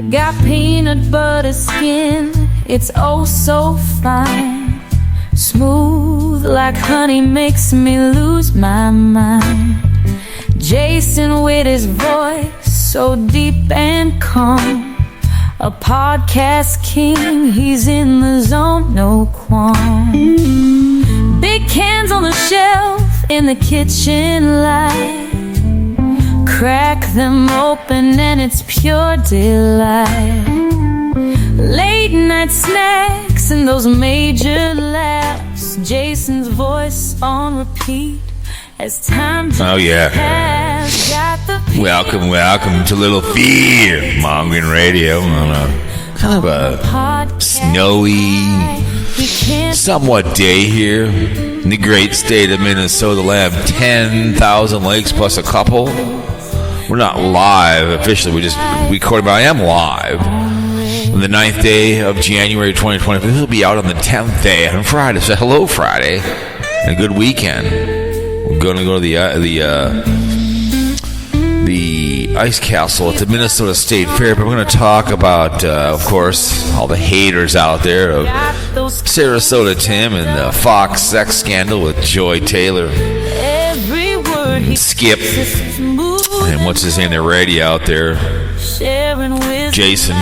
Got peanut butter skin, it's oh so fine. Smooth like honey makes me lose my mind. Jason with his voice so deep and calm. A podcast king, he's in the zone, no qualm. Big cans on the shelf in the kitchen light. Crack them open and it's pure delight. Late night snacks and those major laughs. Jason's voice on repeat as time has got the Welcome to Little Fear Mongering Radio on a kind of a snowy, somewhat day here in the great state of Minnesota. We have 10,000 lakes plus a couple. We're not live officially, we just recorded, but I am live on the 9th day of January 2020. This will be out on the 10th day on Friday. So hello Friday and a good weekend. We're going to go to the ice castle at the Minnesota State Fair, but we're going to talk about, of course, all the haters out there of Sarasota Tim and the Fox sex scandal with Joy Taylor and Skip and what's his name, the radio out there, Jason.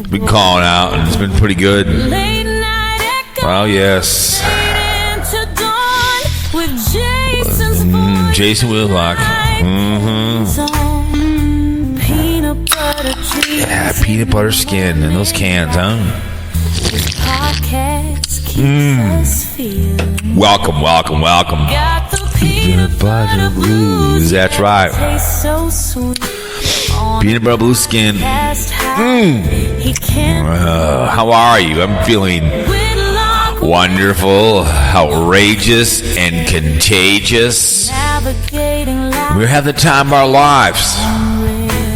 Been calling out and it's been pretty good. Well, yes. Jason Whitlock. Yeah, peanut butter skin in those cans, huh? Welcome. Peanut butter blues. That's right. Peanut butter blue skin. How are you? I'm feeling wonderful, outrageous, and contagious. We're having the time of our lives.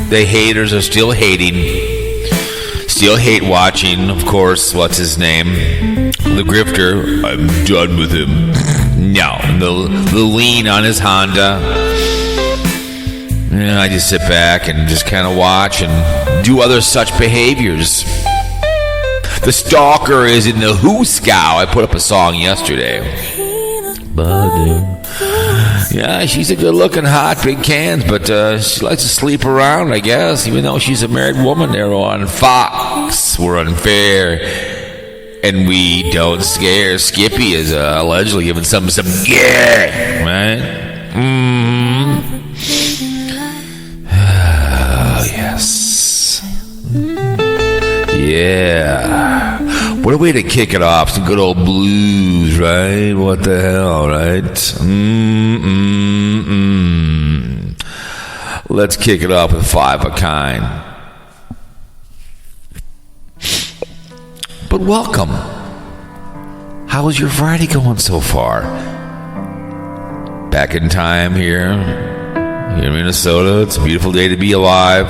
The haters are still hating, still hate watching. Of course, what's his name? The grifter. I'm done with him. No, the lean on his Honda. And I just sit back and just kind of watch and do other such behaviors. The stalker is in the hooskow. I put up a song yesterday. Yeah, she's a good-looking, hot, big cans, but she likes to sleep around, I guess, even though she's a married woman there on Fox. We're unfair, and we don't scare. Skippy is allegedly giving some gear, right? Yes. Yeah. What a way to kick it off. Some good old blues, right? What the hell, right? Let's kick it off with Five of a Kind. But welcome. How is your Friday going so far? Back in time here in Minnesota. It's a beautiful day to be alive.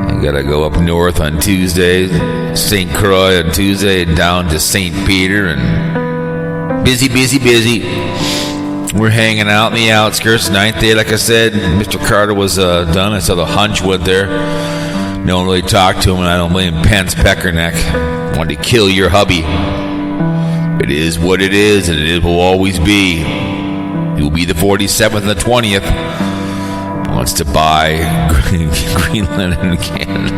I gotta go up north on Tuesday, St. Croix on Tuesday, and down to St. Peter, and busy. We're hanging out in the outskirts. 9th day, like I said, Mr. Carter was done. I saw the hunch went there. No one really talked to him, and I don't blame Pence Peckerneck. Wanted to kill your hubby. It is what it is, and it will always be. It will be the 47th and the 20th. Wants to buy Greenland and Canada.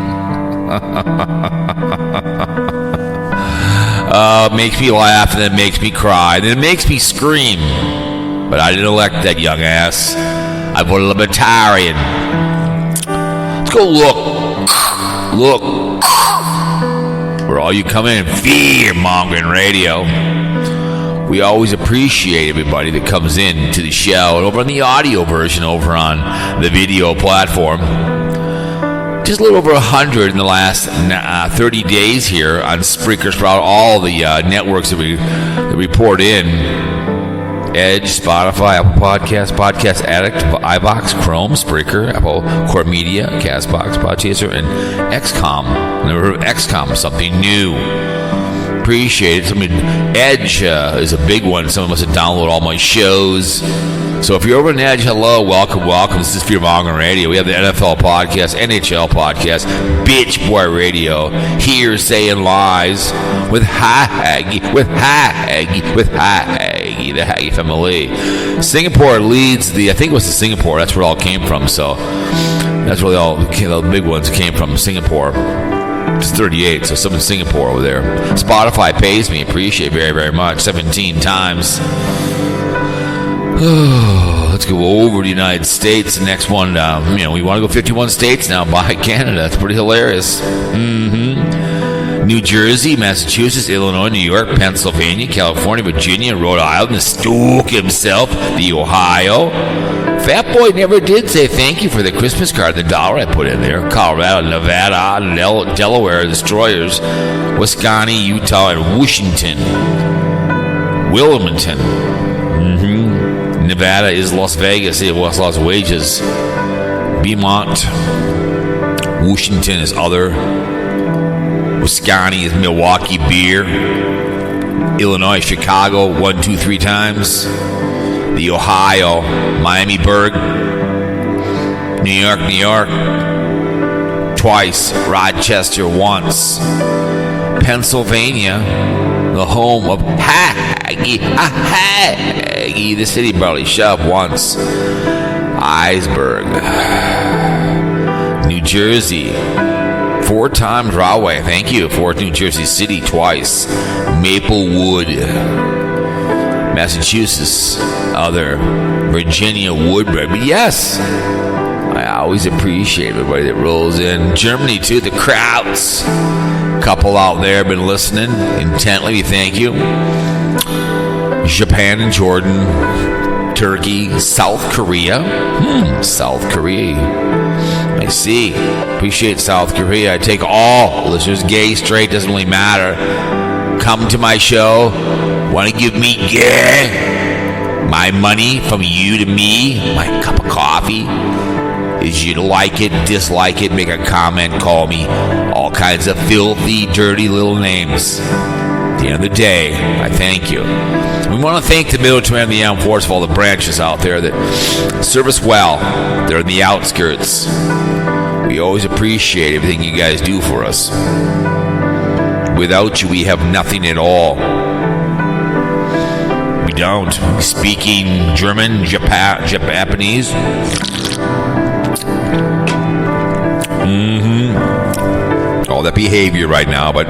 Makes me laugh and it makes me cry and it makes me scream. But I didn't elect that young ass. I voted Libertarian. Let's go look. Where all you come in, Fear Mongering Radio. We always appreciate everybody that comes in to the show, and over on the audio version, over on the video platform. Just a little over 100 in the last 30 days here on Spreaker, Sprout, all the networks that we report in. Edge, Spotify, Apple Podcasts, Podcast Addict, iVox, Chrome, Spreaker, Apple Core Media, Castbox, Podchaser, and XCOM. Never heard of XCOM, something new. appreciate it. Edge is a big one. Someone must have downloaded all my shows. So if you're over on Edge, hello, welcome. This is Fear Mongering Radio. We have the NFL podcast, NHL podcast, Bitch Boy Radio, Hearsay and Lies with Haggy, the Haggy family. Singapore leads I think it was Singapore. That's where it all came from. So that's where all the big ones came from, Singapore. It's 38, so some in Singapore over there. Spotify pays me, appreciate it very, very much. 17 times. Let's go over the United States. The next one, we want to go 51 states now by Canada. That's pretty hilarious. New Jersey, Massachusetts, Illinois, New York, Pennsylvania, California, Virginia, Rhode Island, the Stoke himself, the Ohio. Fat Boy never did say thank you for the Christmas card, the dollar I put in there. Colorado, Nevada, Delaware, Destroyers, Wisconsin, Utah, and Washington. Wilmington. Nevada is Las Vegas. It was Las Wages. Beaumont. Washington is other. Wisconsin is Milwaukee Beer. Illinois, Chicago, 1, 2, 3 times. The Ohio, Miamiburg. New York, twice. Rochester, once. Pennsylvania, the home of Haggy, the city barely shoved once. Iceberg. New Jersey, 4 times Rahway, thank you. 4th New Jersey City, twice. Maplewood. Massachusetts, other. Virginia, Woodbury. But yes, I always appreciate everybody that rolls in. Germany, too, the Krauts. Couple out there been listening intently, thank you. Japan and Jordan, Turkey, South Korea. South Korea. I see. Appreciate South Korea. I take all listeners, gay, straight, doesn't really matter. Come to my show. Want to give me my money from you to me, my cup of coffee. Is you like it, dislike it, make a comment, call me all kinds of filthy, dirty little names. At the end of the day, I thank you. We want to thank the military and the armed forces, all the branches out there that serve us well. They're in the outskirts. We always appreciate everything you guys do for us. Without you, we have nothing at all. We don't. Speaking German, Japanese. All that behavior right now, but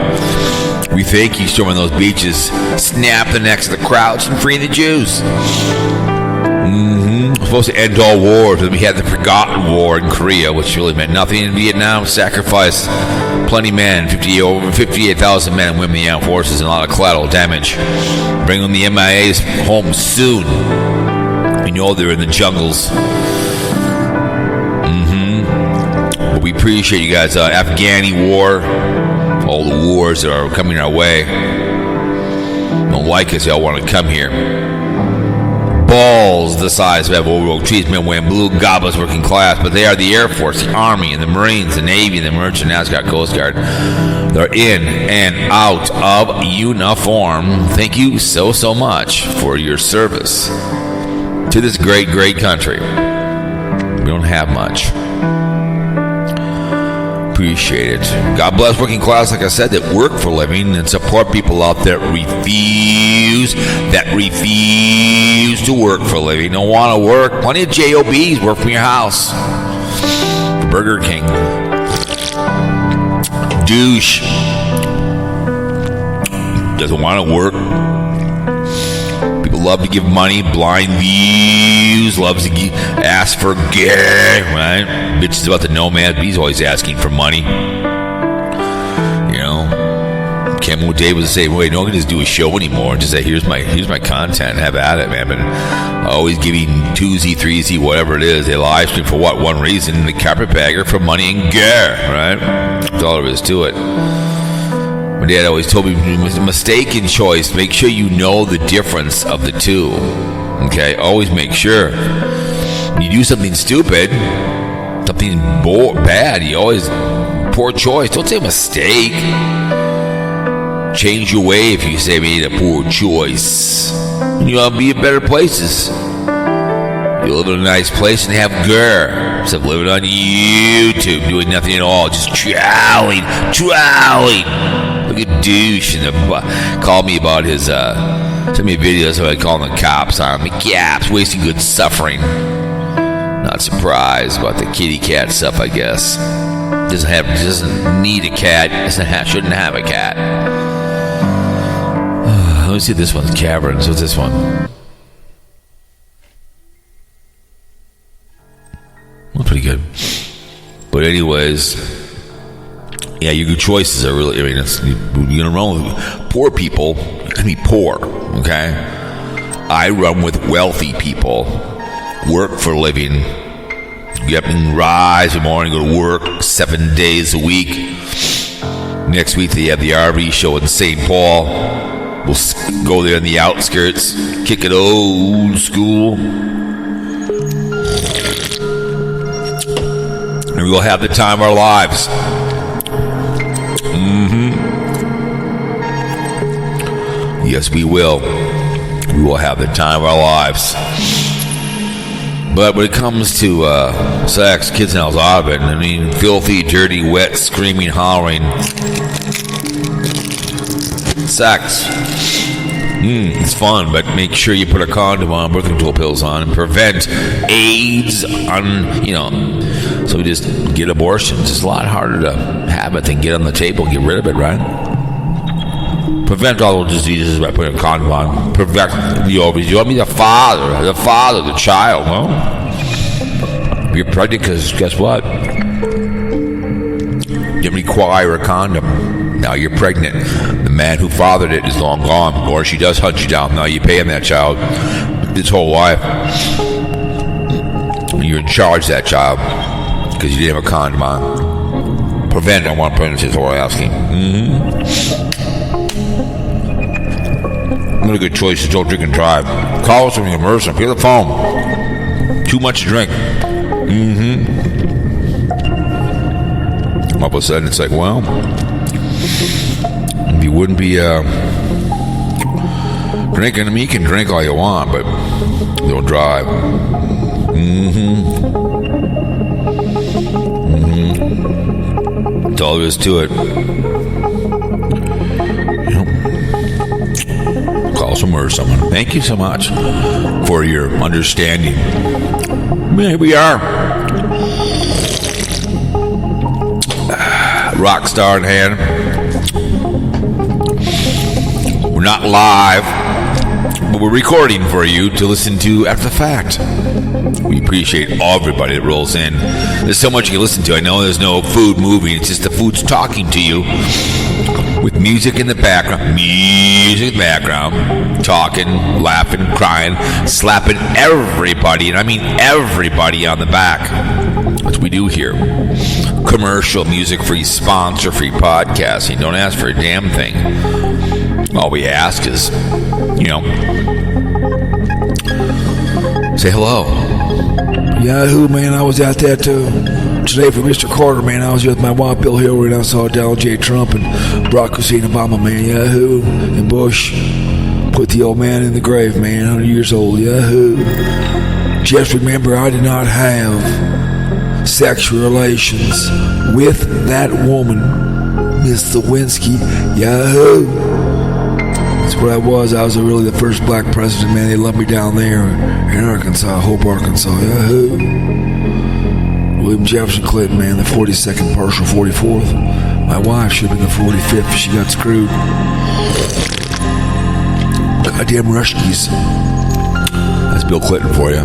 we thank you storming those beaches. Snap the necks of the Krauts and free the Jews. We're supposed to end all wars, and we had the forgotten war in Korea, which really meant nothing. In Vietnam, sacrificed plenty men, over 58,000 men and women in the armed forces, and a lot of collateral damage. Bringing the MIAs home soon. We know they're in the jungles. But we appreciate you guys. Afghani war, all the wars that are coming our way. Don't like us, y'all want to come here. Balls the size of oak trees, men wearing blue, goblins, working class, but they are the Air Force, the Army, and the Marines, the Navy, and the Merchant Nassau Coast Guard. They're in and out of uniform. Thank you so much for your service to this great, great country. We don't have much. Appreciate it. God bless working class, like I said, that work for a living and support people out there that refuse to work for a living. Don't want to work. Plenty of JOBs work from your house. Burger King. Douche. Doesn't want to work. People love to give money. Blind views. Loves to ask for gay, right? Bitches about the nomad. He's always asking for money. You know, Campbell Dave was saying, "Wait, no one can just do a show anymore. Just say, here's my content. Have at it, man." But always giving 2Z, 3Z, whatever it is. They live stream for what? One reason: the carpetbagger for money and gear, right? That's all there is to it. My dad always told me, mistaken choice. Make sure you know the difference of the two. Okay, always make sure. When you do something stupid, something bad, you always poor choice. Don't say mistake. change your way if you say made a poor choice. And you'll be in better places. You'll live in a nice place and have grr. Instead of living on YouTube, doing nothing at all, just trowling. Look at douche. And called me about his, sent me videos of calling the cops on me. Gaps, wasting good suffering. Not surprised about the kitty cat stuff, I guess. Doesn't need a cat. Shouldn't have a cat. Let me see if this one's caverns. What's this one? Well, pretty good. But anyways, yeah, your good choices are really, you're going to run with poor people. You're going to be poor, okay? I run with wealthy people. Work for a living. Get up and rise in the morning, go to work 7 days a week. Next week they have the RV show in St. Paul. We'll go there in the outskirts, kick it old school. And we'll have the time of our lives. Yes, we will. We will have the time of our lives. But when it comes to sex, kids now's out of it. I mean, filthy, dirty, wet, screaming, hollering. Sex. It's fun, but make sure you put a condom on, birth control pills on, and prevent AIDS. So we just get abortions. It's a lot harder to have it than get on the table, get rid of it, right? Prevent all those diseases by putting a condom on. Prevent the ovaries. You want me the father, the child. Well, you're pregnant because guess what? You didn't require a condom. Now you're pregnant. The man who fathered it is long gone, or she does hunt you down. Now you're paying that child his whole life. You're in charge of that child because you didn't have a condom on. Prevent unwanted pregnancy is all I'm asking. Another good choice is don't drink and drive. Call us when you're immersed. Pick up the phone. Too much to drink. All of a sudden it's like, well, if you wouldn't be drinking, I mean, you can drink all you want, but don't drive. That's all there is to it. Call somewhere or someone. Thank you so much for your understanding. Here we are. Rock star in hand. We're not live, but we're recording for you to listen to after the fact. We appreciate everybody that rolls in. There's so much you can listen to. I know there's no food moving. It's just the food's talking to you with music in the background. Talking, laughing, crying, slapping everybody, and I mean everybody on the back. That's what we do here. Commercial, music-free, sponsor-free podcasting. Don't ask for a damn thing. All we ask is, say hello. Yahoo, man, I was out there today for Mr. Carter, man. I was with my wife, Bill Hillary, and I saw Donald J. Trump and Barack Hussein Obama, man. Yahoo, and Bush put the old man in the grave, man, 100 years old. Yahoo. Just remember, I did not have sexual relations with that woman, Miss Lewinsky. Yahoo. That's what I was. I was really the first black president, man. They loved me down there in Arkansas, Hope, Arkansas. Yahoo. William Jefferson Clinton, man, the 42nd partial 44th. My wife should have been the 45th. She got screwed. Goddamn Ruskies. That's Bill Clinton for you.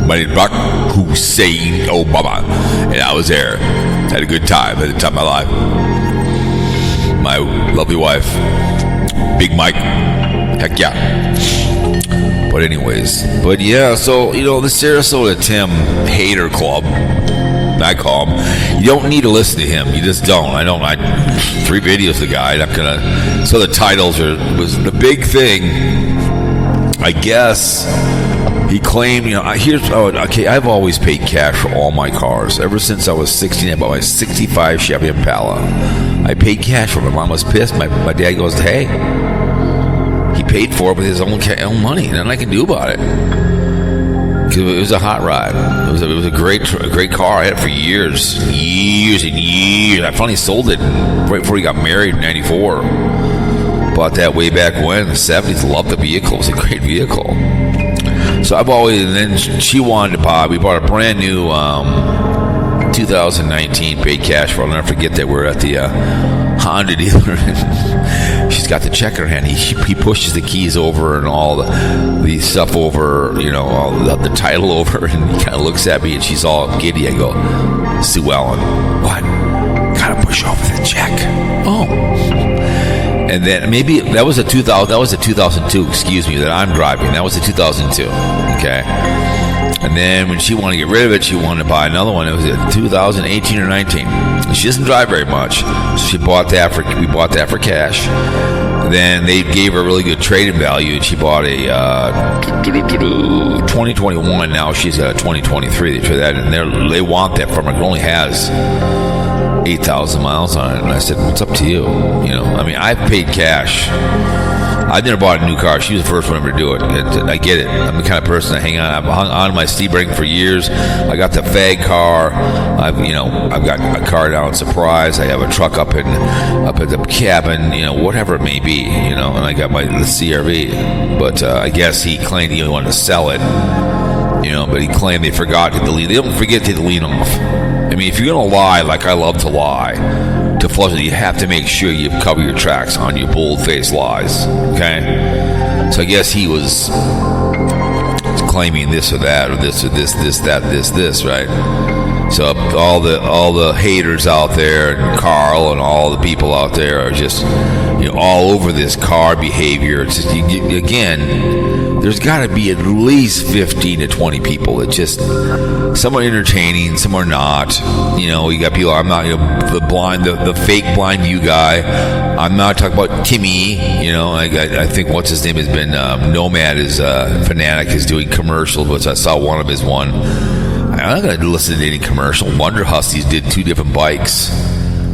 My name is Barack Hussein Obama, and I was there. Had a good time. Had the time of my life. My lovely wife, Big Mike. Heck yeah. But anyways, so, the Sarasota Tim hater club, I call him, you don't need to listen to him. You just don't. I 3 videos of the guy. I'm gonna. So the titles was the big thing, I guess. He claimed, I've always paid cash for all my cars. Ever since I was 16, I bought my 65 Chevy Impala. I paid cash for it. My mom was pissed. My dad goes, hey, he paid for it with his own money. Nothing I can do about it. Because it was a hot ride. It was a great car. I had it for years and years. I finally sold it right before he got married in '94. Bought that way back when, in the 70s. Loved the vehicle. It was a great vehicle. So I've always, and then she wanted to buy. We bought a brand new 2019 paid cash for it. I'll never forget that we're at the Honda dealer. She's got the check in her hand. He pushes the keys over and all the stuff over, all the title over, and he kind of looks at me and she's all giddy. I go, Sue Ellen, what? Gotta push over the check. Oh. And then maybe that was a 2002, excuse me, that I'm driving. That was a 2002. Okay. And then when she wanted to get rid of it, she wanted to buy another one. It was a 2018 or 19. She doesn't drive very much, so we bought that for cash. Then they gave her a really good trade-in value, and she bought a 2021. Now she's a 2023. They trade that, and they want that from her. It only has 8,000 miles on it. And I said, what's up to you? I've paid cash. I never bought a new car. She was the first one ever to do it. I get it. I'm the kind of person that hang on. I've hung on to my Sebring for years. I got the fag car. I've got a car down in Surprise. I have a truck up at the cabin. Whatever it may be. And I got the CRV. But I guess he claimed he wanted to sell it. But he claimed they forgot to delete. They don't forget to delete them off. If you're gonna lie, like I love to lie, to flush it, you have to make sure you cover your tracks on your bold-faced lies. Okay, so I guess he was claiming this or that, or this or this, this, right? So all the haters out there, and Carl, and all the people out there are just all over this car behavior. It's just, again, there's got to be at least 15 to 20 people that just, some are entertaining, some are not. You got people. I'm not the fake blind view guy. I'm not talking about Timmy. I think what's his name has been Nomad is Fanatic is doing commercials, which I saw one of his one. I'm not going to listen to any commercial. Wonder Hussies did 2 different bikes.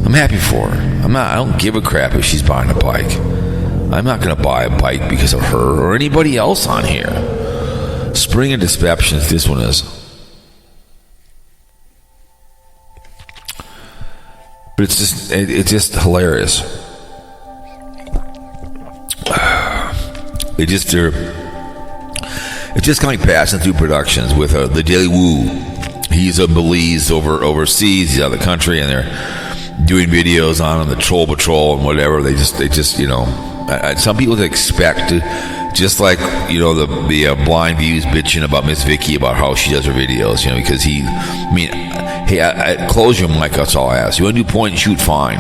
I'm happy for her. I don't give a crap if she's buying a bike. I'm not going to buy a bike because of her or anybody else on here. Spring of Deceptions, this one is. But it's just hilarious. It's just kind of passing through productions with the Daily Woo. He's a Belize overseas. He's out of the country, and they're doing videos on him, the Troll Patrol and whatever. They just some people expect to, just like the blind views bitching about Miss Vicky about how she does her videos, because hey, close your mic. That's all I ask. You want to do point and shoot, fine.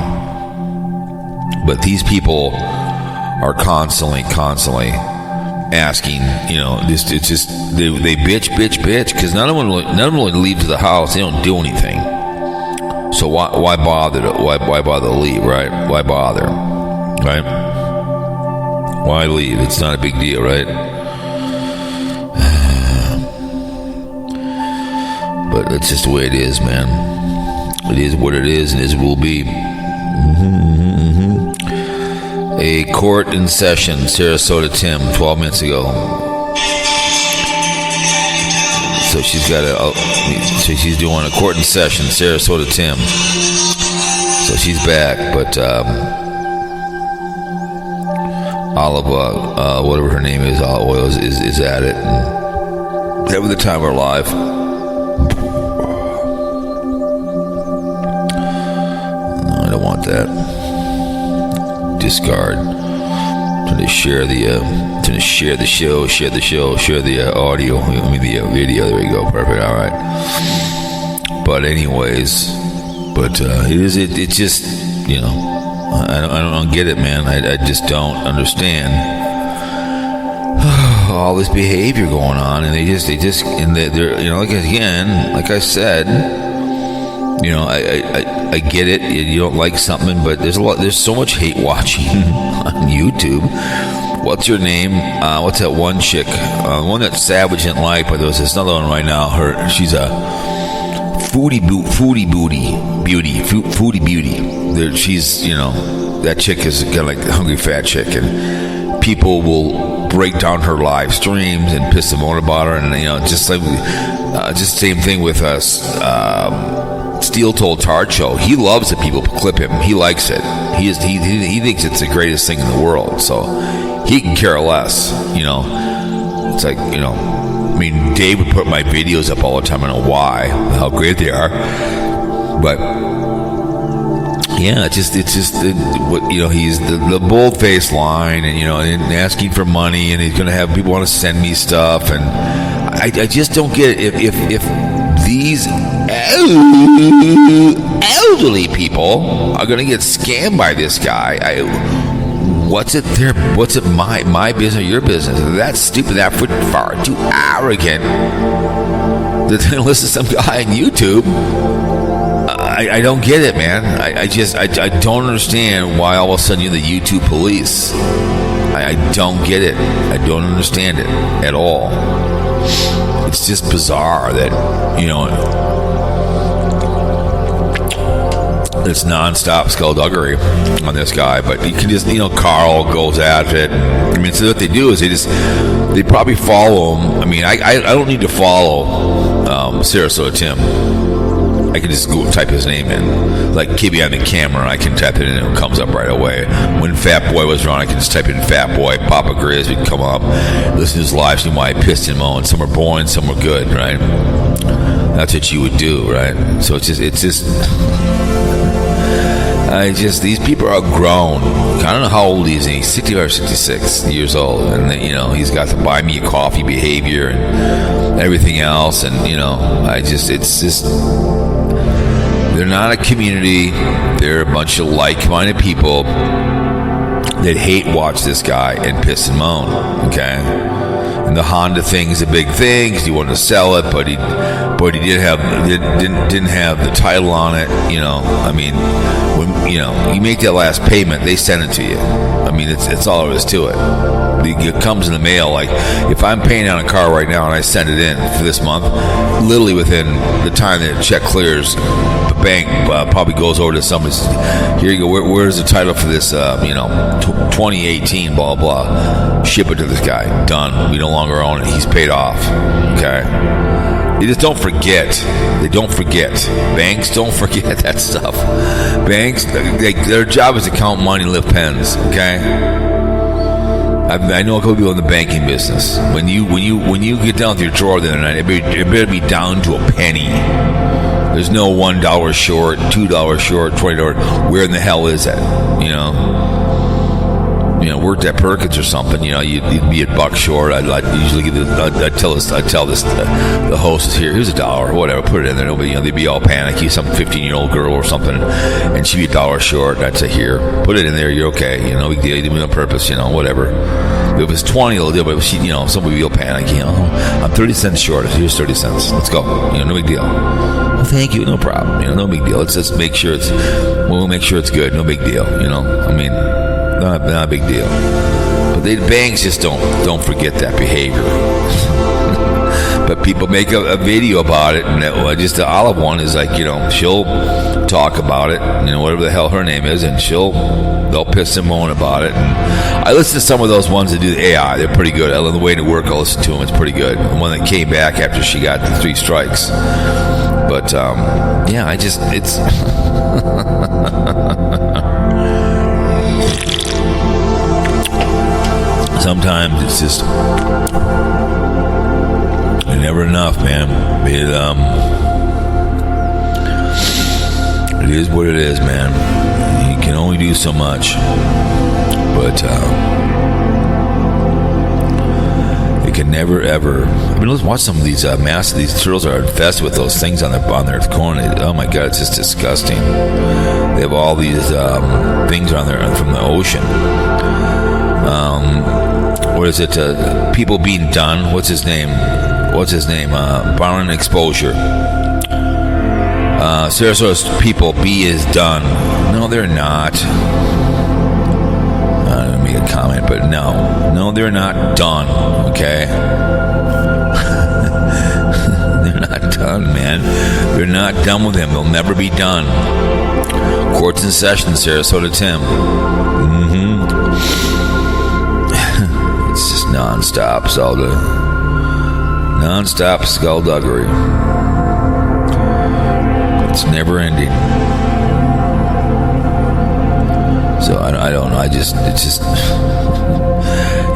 But these people are constantly asking, it's just they bitch because none of them will leave to the house. They don't do anything. So why bother to leave, right? Why bother, right? Why leave? It's not a big deal, right? But that's just the way it is, man. It is what it is, and it will be. A court in session, Sarasota Tim, 12 minutes ago. So she's she's doing a court in session, Sarasota Tim. So she's back, but Olive, whatever her name is, Olive Oil is at it. And having the time of her life. I don't want that. Discard. Trying to share the audio. The video. There we go. Perfect. All right. But anyways, it's just, I don't get it, man. I just don't understand all this behavior going on, and they're like I said, I get it. You don't like something, but there's so much hate watching on YouTube. What's your name? What's that one chick? One that Savage didn't like, but there's this another one right now. She's a Foodie beauty. She's, that chick is kind of like the hungry fat chick, and people will break down her live streams and piss them on about her, and just same thing with us. Steel Told Tard Show. He loves that people clip him. He likes it. He thinks it's the greatest thing in the world. So he can care less. It's like Dave would put my videos up all the time. I don't know why, how great they are, but yeah, he's the bold-faced line, and asking for money, and he's going to have people want to send me stuff, and I just don't get it. If these elderly people are going to get scammed by this guy, what's it my business or your business? That's stupid, that far too arrogant that they listen to some guy on YouTube. I don't get it, man. I don't understand why all of a sudden you're the YouTube police. I don't get it. I don't understand it at all. It's just bizarre that, it's nonstop skullduggery on this guy, but you can just, Carl goes at it. So what they do is they probably follow him. I don't need to follow Sarasota Tim. I can just go type his name in, like KB on the camera. I can type it in and it comes up right away. When Fat Boy was around, I can just type in Fat Boy, Papa Grizz would come up. Listen to his live stream why I pissed him on. Some are boring, some are good, right? That's what you would do, right? So it's just. These people are grown. I don't know how old he is. He's 65 or 66 years old, and he's got the buy me a coffee behavior and everything else, and it's just. They're not a community. They're a bunch of like-minded people that hate watch this guy and piss and moan. Okay, and the Honda thing is a big thing because he wanted to sell it, but he didn't have the title on it. When you make that last payment, they send it to you. It's all there is to it. It comes in the mail. Like if I'm paying on a car right now and I send it in for this month, literally within the time that the check clears, the bank probably goes over to somebody. Here you go. Where's the title for this? 2018. Blah blah. Ship it to this guy. Done. We no longer own it. He's paid off. Okay. They just don't forget. They don't forget. Banks don't forget that stuff. Banks, their job is to count money and lift pens. Okay. I know a couple people in the banking business. When you get down with your drawer the other night, it better be down to a penny. There's no $1 short, $2 short, $20. Where in the hell is that? Worked at Perkins or something. You'd be $1 short. I'd usually give I'd tell the hostess here, here's $1 or whatever. Put it in there. Nobody, they'd be all panicky. Some 15-year-old girl or something, and she'd be $1 short. I'd say, here, put it in there. You're okay. No big deal. You did it on purpose. Whatever. If it was 20, it'll do. But if somebody would be all panicky. I'm 30 cents short. Here's 30 cents. Let's go. No big deal. Well, thank you. No problem. No big deal. Let's just make sure we'll make sure it's good. No big deal. Not a big deal. But the banks just don't forget that behavior. But people make a video about it, and just the Olive one is like, she'll talk about it, whatever the hell her name is, and they'll piss and moan about it. And I listen to some of those ones that do the AI. They're pretty good. I love the way to work. I'll listen to them. It's pretty good. The one that came back after she got the 3 strikes. But it's. Sometimes it's just never enough, man. It is what it is, man. You can only do so much, but it can never ever. Let's watch some of these these turtles are infested with those things on their corner. Oh my God, it's just disgusting. They have all these things on there from the ocean. What is it? People being done. What's his name? Violent exposure. Sarasota's people B is done. No, they're not. I'm going to make a comment, but no, they're not done. Okay. They're not done, man. They're not done with him. They'll never be done. Court's in session, Sarasota Tim. It's just non-stop skullduggery. It's never ending. So I don't know. It's just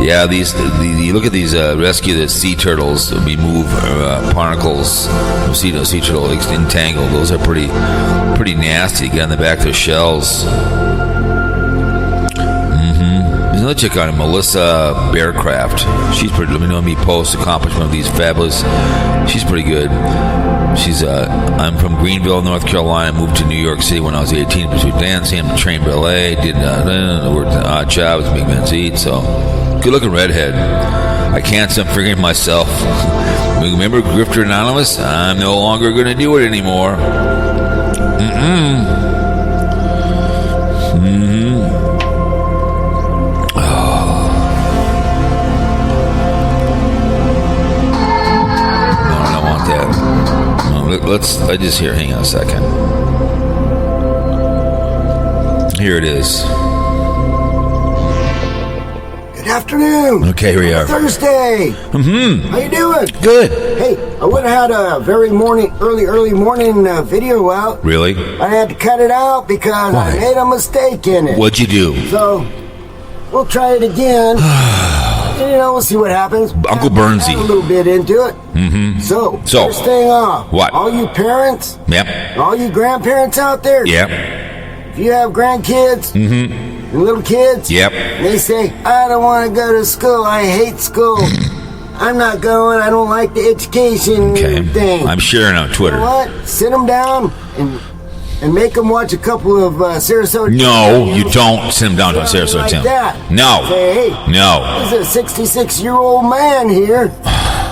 yeah. You look at these rescue the sea turtles. Remove barnacles from sea turtle entangled. Those are pretty nasty. Get on the back of their shells. There's another chick on it, Melissa Bearcraft. She's pretty. Let me know me post accomplishment of these fabulous. She's pretty good. I'm from Greenville, North Carolina. Moved to New York City when I was 18. Pursued dancing, trained ballet, did worked in odd jobs, big men's eat. So, good looking redhead. I can't stop figuring myself. Remember Grifter Anonymous? I'm no longer going to do it anymore. Hang on a second. Here it is. Good afternoon. Okay, here we are. Thursday. How you doing? Good. Hey, I would have had a very early morning video out. Really? I had to cut it out because Why? I made a mistake in it. What'd you do? So, we'll try it again. And, we'll see what happens. Uncle Bernsey. Add a little bit into it. So, first thing off. What? All you parents. Yep. All you grandparents out there. Yep. If you have grandkids. And little kids. Yep. And they say, I don't want to go to school. I hate school. I'm not going. I don't like the education thing. I'm sharing on Twitter. You know what? Sit them down and make them watch a couple of Sarasota. No, you don't sit them down to Sarasota like Tim. That. No. Say, hey, no. This is a 66-year-old man here.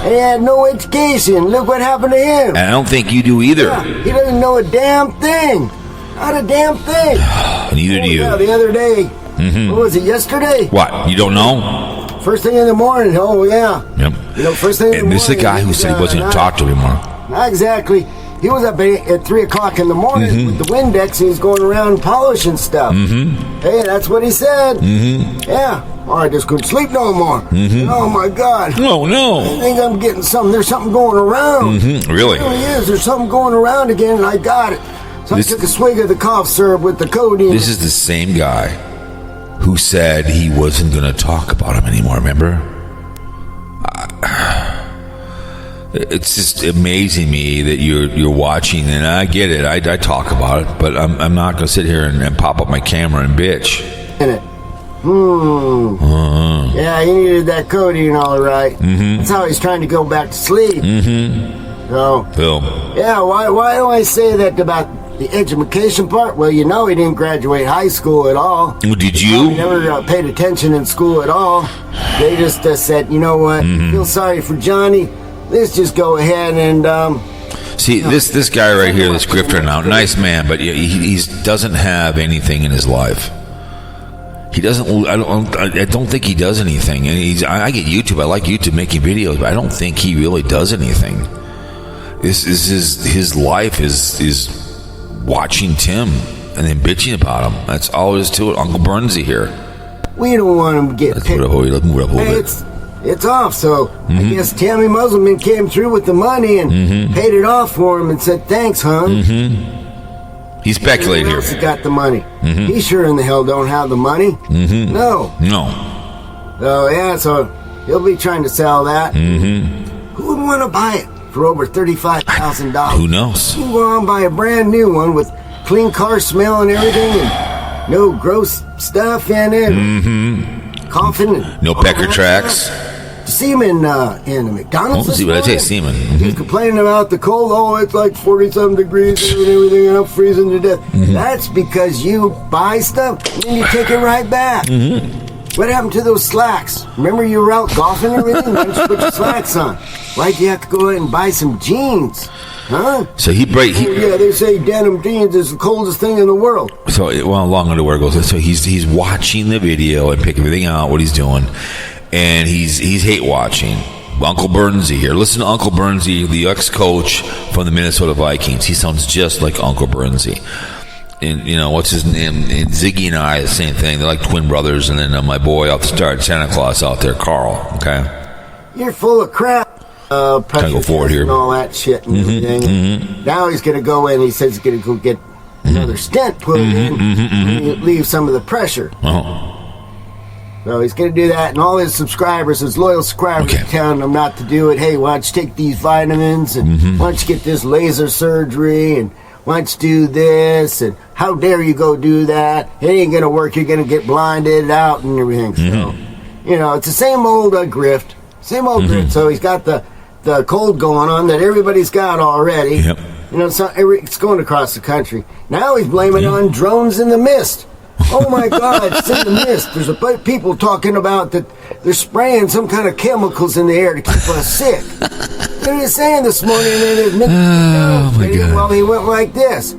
And he had no education. Look what happened to him. And I don't think you do either. Yeah, he doesn't know a damn thing. Not a damn thing. Neither do you. Yeah, the other day. What was it, yesterday? What? You don't know? First thing in the morning. Oh, yeah. Yep. First thing in the morning. And this is the guy who said he wasn't going to talk to him anymore. Not exactly. He was up at 3 o'clock in the morning with the Windex, and he's going around polishing stuff. Hey, that's what he said. Yeah. Oh, I just couldn't sleep no more. Oh, my God. Oh, no. I think I'm getting something. There's something going around. Really? It really is. There's something going around again, and I got it. So I took a swig of the cough syrup with the codeine. This is the same guy who said he wasn't going to talk about him anymore, remember? It's just amazing me that you're watching, and I get it. I talk about it, but I'm not going to sit here and pop up my camera and bitch. In it. Yeah, he needed that codeine, all right. That's how he's trying to go back to sleep. So, Phil. yeah, why do I say that about the education part? Well, he didn't graduate high school at all. Did He you? never paid attention in school at all. They just said, you know what, feel sorry for Johnny. Let's just go ahead and See, this guy right here, this grifter now, nice man, but he doesn't have anything in his life. He doesn't. I don't think he does anything. And I get YouTube. I like YouTube making videos, but I don't think he really does anything. This is his life is watching Tim and then bitching about him. That's all there is to it. Uncle Bernsey here. we don't want him to get Let's picked. move it up a little Hey, bit. it's off, so I guess Tammy Musselman came through with the money and paid it off for him and said, thanks, hon. He speculated Who else here. got the money? He sure in the hell don't have the money. No. So, yeah, so he'll be trying to sell that. Who would want to buy it for over $35,000? Who knows? You can go out and buy a brand new one with clean car smell and everything and no gross stuff in it. Coughing. And No all pecker that tracks. stuff. See him in the McDonald's. Oh, see what I say, see him. He's complaining about the cold. Oh, it's like 40-something degrees and everything, and I'm freezing to death. That's because you buy stuff and then you take it right back. What happened to those slacks? Remember you were out golfing and everything? Why didn't you put your slacks on? Why'd you have to go out and buy some jeans? Huh? So Oh, yeah, they say denim jeans is the coldest thing in the world. long underwear goes. So he's watching the video and pick everything out what he's doing, and he's hate watching. Uncle Bernsey here. Listen to Uncle Bernsey, the ex-coach from the Minnesota Vikings. He sounds just like Uncle Bernsey. And, you know, what's his name? And Ziggy and I, the same thing. They're like twin brothers. And then my boy out the start, Santa Claus out there, Carl, okay? You're full of crap. Trying to go forward here. And all that shit and everything. Now he's going to go in. He says he's going to go get another stent put in and leave some of the pressure. So he's going to do that, and all his subscribers, his loyal subscribers, are telling him not to do it. Hey, why don't you take these vitamins, and why don't you get this laser surgery, and why don't you do this, and how dare you go do that? It ain't going to work. You're going to get blinded out and everything. So, you know, it's the same old grift. Same old grift. So he's got the cold going on that everybody's got already. Yep. You know, it's going across the country. Now he's blaming it on drones in the mist. Oh my God, it's in the mist. There's a bunch of people talking about that they're spraying some kind of chemicals in the air to keep us sick. What are you saying this morning? Oh my God. Well, he went like this,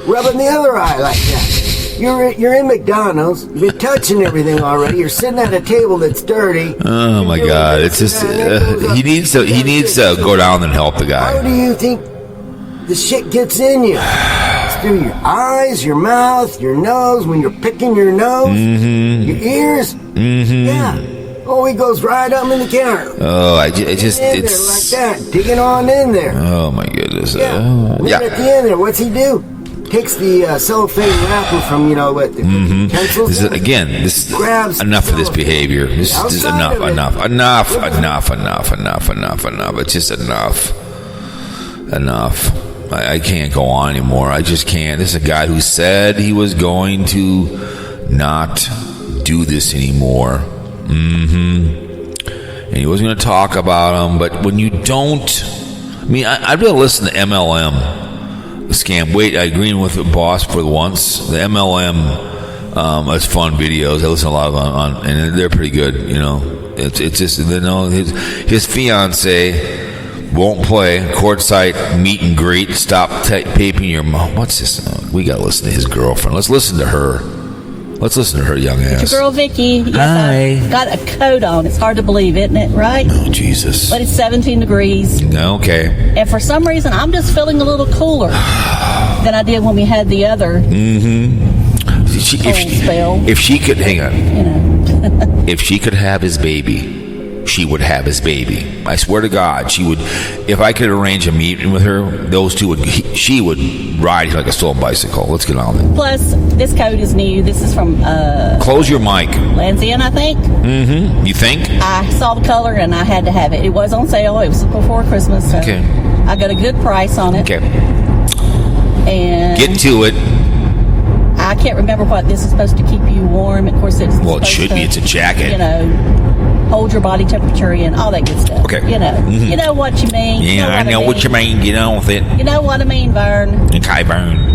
rubbing the other eye like that. You're in McDonald's. You've been touching everything already. You're sitting at a table that's dirty. Oh my God! It's just he needs to go down and help the guy. How do you think the shit gets in you? It's through your eyes, your mouth, your nose. When you're picking your nose, your ears. Yeah. Oh, he goes right up in the counter. Oh, it's like that, digging on in there. Oh my goodness! Yeah. At the end there, what's he do? Takes the cellophane wrapper from, the utensils. This is enough of this behavior. This is enough. It's just enough. I can't go on anymore. I just can't. This is a guy who said he was going to not do this anymore. And he wasn't going to talk about them. But when you don't, I'd rather listen to MLM. Scam. Wait, I agree with the boss for once. The MLM, it's fun videos. I listen a lot of on and they're pretty good. You know, it's just his fiance won't play courtside meet and greet. Stop taping your mom. What's this? We gotta listen to his girlfriend. Let's listen to her. Young ass. It's your girl Vicky. Yes, Hi. I've got a coat on. It's hard to believe, isn't it? Right? Oh Jesus. But it's 17 degrees. Okay. And for some reason, I'm just feeling a little cooler than I did when we had the other spell. If she could, hang on. If she could have his baby, she would have his baby. I swear to God, she would. If I could arrange a meeting with her, those two she would ride like a stolen bicycle. Let's get on it. Plus, this coat is new. This is from Close your mic. Lanzian, I think. You think? I saw the color and I had to have it. It was on sale. It was before Christmas. So okay. I got a good price on it. Okay. And get to it. I can't remember what this is supposed to keep you warm. Of course, it should be. It's a jacket. Hold your body temperature and all that good stuff. Okay. You know what you mean. Yeah, I know what you mean. Get on with it. You know what I mean, Vern. Okay, Vern.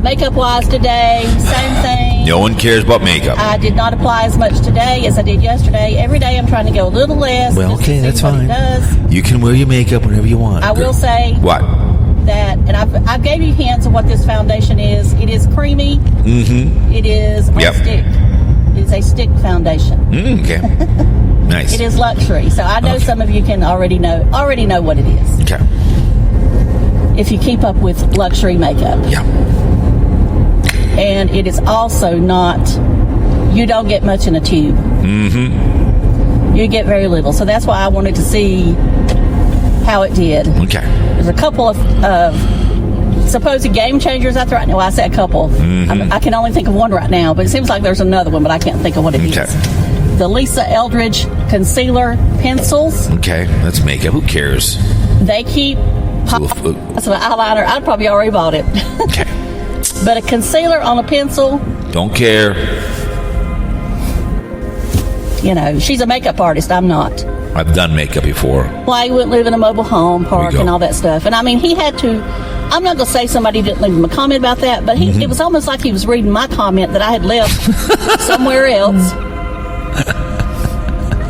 Makeup-wise today, same thing. No one cares about makeup. I did not apply as much today as I did yesterday. Every day I'm trying to go a little less. Well, okay, that's fine. It does. You can wear your makeup whenever you want. I will say what that, and I've gave you hints of what this foundation is. It is creamy. It is on stick. It is a stick foundation. Okay. Nice. It is luxury, so I know some of you can already know what it is. Okay. If you keep up with luxury makeup. Yeah. And it is also not. You don't get much in a tube. You get very little, so that's why I wanted to see how it did. Okay. There's a couple of supposed game changers out there right now. Well, I said a couple. I can only think of one right now, but it seems like there's another one, but I can't think of what it is. The Lisa Eldridge concealer pencils. Okay, that's makeup. Who cares? They keep that's an eyeliner. I'd probably already bought it. Okay. But a concealer on a pencil. Don't care. She's a makeup artist. I'm not. I've done makeup before. Well, he wouldn't live in a mobile home park and all that stuff. And he had to. I'm not going to say somebody didn't leave him a comment about that, but it was almost like he was reading my comment that I had left somewhere else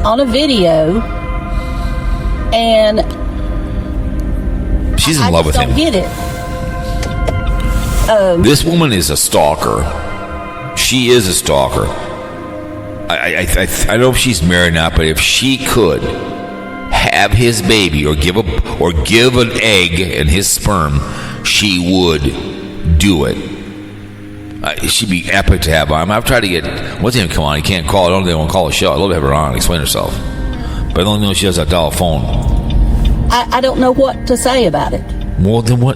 on a video. And she's in love with him. I don't get it. This woman is a stalker. She is a stalker. I don't know if she's married or not, but if she could have his baby or give an egg and his sperm, she would do it. She'd be epic to have on. I've tried to get what's her name come on. He can't call. I don't think they want to call a show. I'd love to have her on, explain herself, but I don't know if she has that dial phone. I don't know what to say about it. More than what?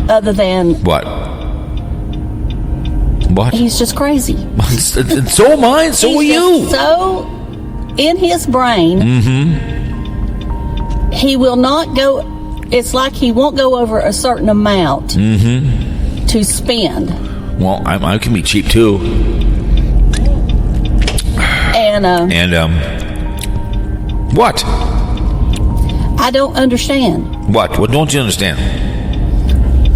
Other than what? He's just crazy. And so am I. So are you. So in his brain, he will not go. It's like he won't go over a certain amount to spend. Well, I can be cheap too. And what? I don't understand. What? What don't you understand?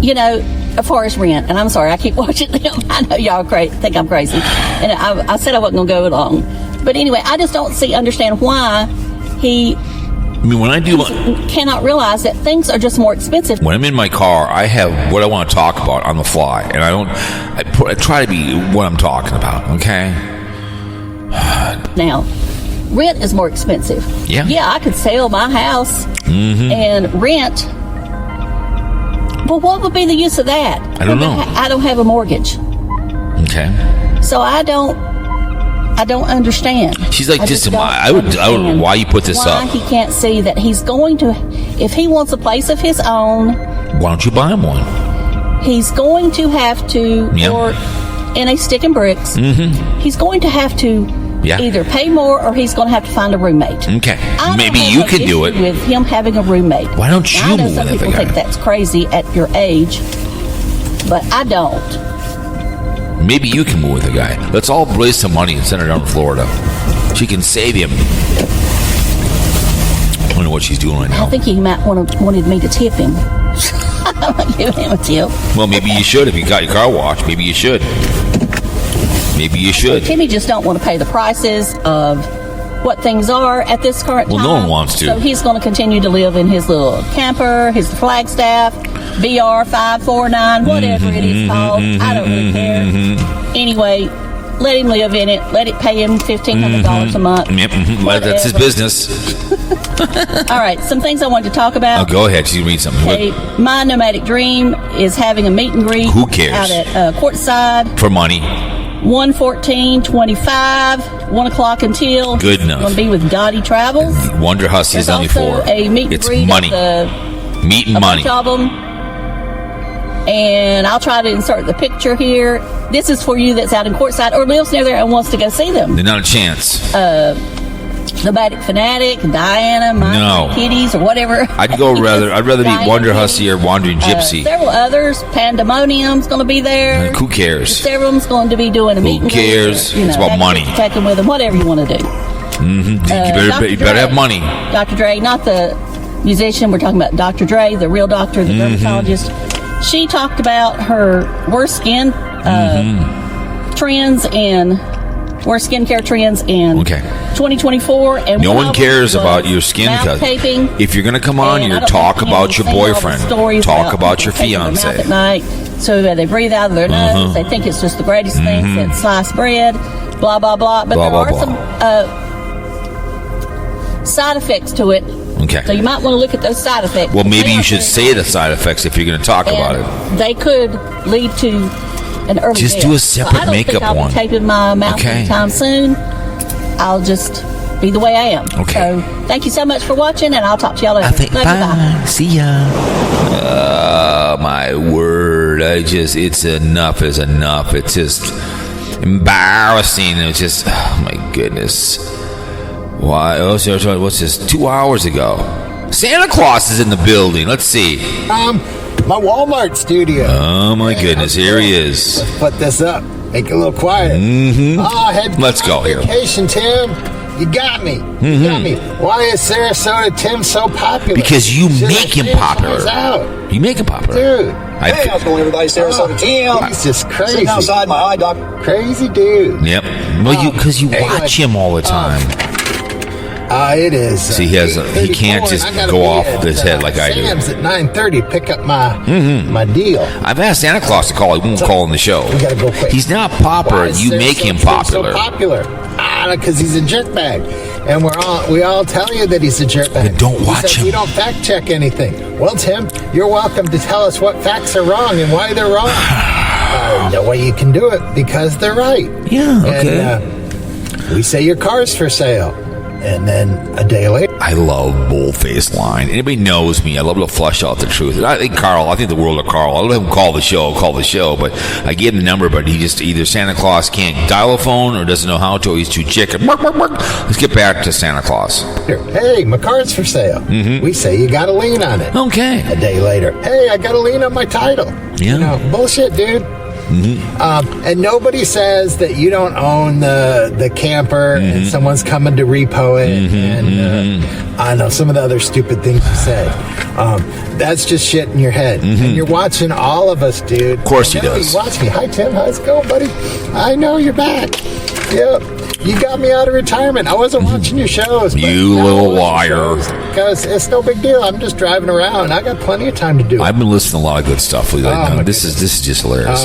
You know, as far as rent, and I'm sorry, I keep watching them. I know y'all think I'm crazy, and I said I wasn't going to go along. But anyway, I just don't understand why he when I do cannot realize that things are just more expensive. When I'm in my car, I have what I want to talk about on the fly, and I try to be what I'm talking about, okay? Now, rent is more expensive. Yeah. Yeah, I could sell my house and rent. But what would be the use of that? I don't know. I don't have a mortgage. Okay. So I don't understand. She's like, I would why you put this why up? He can't see that he's going to, if he wants a place of his own. Why don't you buy him one? He's going to have to, or in a stick and bricks, he's going to have to either pay more or he's going to have to find a roommate. Okay. Maybe you can do it. With him having a roommate. Why don't you move with some the people guy? think that's crazy at your age, but I don't. Maybe you can move with the guy. Let's all raise some money and send her down to Florida. She can save him. I don't know what she's doing right now. I think he might wanted me to tip him. I'm not giving him a tip. Well, maybe you should. If you got your car washed, maybe you should. Maybe you should. Timmy just don't want to pay the prices of what things are at this current time. Well, no one wants to. So he's going to continue to live in his little camper, his Flagstaff, BR 549, whatever it is called. I don't really care. Anyway, let him live in it. Let it pay him $1,500 a month. Yep, that's his business. All right, some things I wanted to talk about. Oh, go ahead. You read something. Okay, my nomadic dream is having a meet and greet. Who cares? Out at Courtside. For money. 1:14:25, 1 o'clock until. Good enough. Going to be with Dottie Travels. Wonder Hussy is only also 4. A meet and It's greet money. Meat and money. Bunch of them. And I'll try to insert the picture here. This is for you that's out in Courtside or lives near there and wants to go see them. There's not a chance. Nomadic Fanatic, Diana, My Kitties, or whatever. I'd rather be Wonder Hussy or Wandering Gypsy. Several others. Pandemonium's going to be there. Who cares? Several of them's going to be doing a meet and greet. Who cares? It's about money. Take them with them, whatever you want to do. You better have money. Dr. Dre, not the musician. We're talking about Dr. Dre, the real doctor, the dermatologist. She talked about her worst skin trends and worst skincare trends in 2024. And no one cares about your skin cut. If you're going to come on here, talk about your boyfriend. Talk about your fiance. At night, so that they breathe out of their nose. They think it's just the greatest thing since sliced bread. Blah blah blah. But there are some side effects to it. Okay. So you might want to look at those side effects. Well, maybe you should say the side effects if you're going to talk about it. They could lead to an early Just death. do a separate makeup I'll one. be taping my mouth anytime soon. I'll just be the way I am. Okay. So thank you so much for watching, and I'll talk to y'all later. Bye. See ya. My word. It's enough is enough. It's just embarrassing. It's just, oh my goodness. Why? What's this? 2 hours ago. Santa Claus is in the building. Let's see. My Walmart studio. Oh my goodness, here he is. Let's put this up. Make it a little quiet. Let's go here. Vacation, Tim. You got me. You got me. Why is Sarasota Tim so popular? Because you make him popular. You make him popular. Dude. Hey, how's it going, everybody? Sarasota Tim. He's just crazy. Sitting outside my eye doctor. Crazy dude. Yep. Well, because you watch him all the time. It is. See, he can't just go off his head like I do. Sam's at 9:30. Pick up my deal. I've asked Santa Claus to call. He won't call on the show. We gotta go quick. He's not popular. You make him popular. So popular. Because he's a jerkbag. And we all tell you that he's a jerkbag. But don't watch him. We don't fact check anything. Well, Tim, you're welcome to tell us what facts are wrong and why they're wrong. No way you can do it because they're right. Yeah, okay. And we say your car's for sale. And then a day later. I love bold-faced line. Anybody knows me. I love to flush out the truth. And I think the world of Carl. I let him call the show. But I gave him the number, but he just either Santa Claus can't dial a phone or doesn't know how to, or he's too chicken. Let's get back to Santa Claus. Hey, my car's for sale. Mm-hmm. We say you got a lien on it. Okay. A day later. Hey, I got a lien on my title. Yeah. Bullshit, dude. Mm-hmm. And nobody says that you don't own the camper and someone's coming to repo it and I know some of the other stupid things you said. That's just shit in your head. And you're watching all of us, dude. Of course he does. You watch me. Hi, Tim. How's it going, buddy? I know you're back. Yep. You got me out of retirement. I wasn't watching your shows. You little liar. Because it's no big deal. I'm just driving around. I got plenty of time to do it. I've been listening to a lot of good stuff lately. This is just hilarious.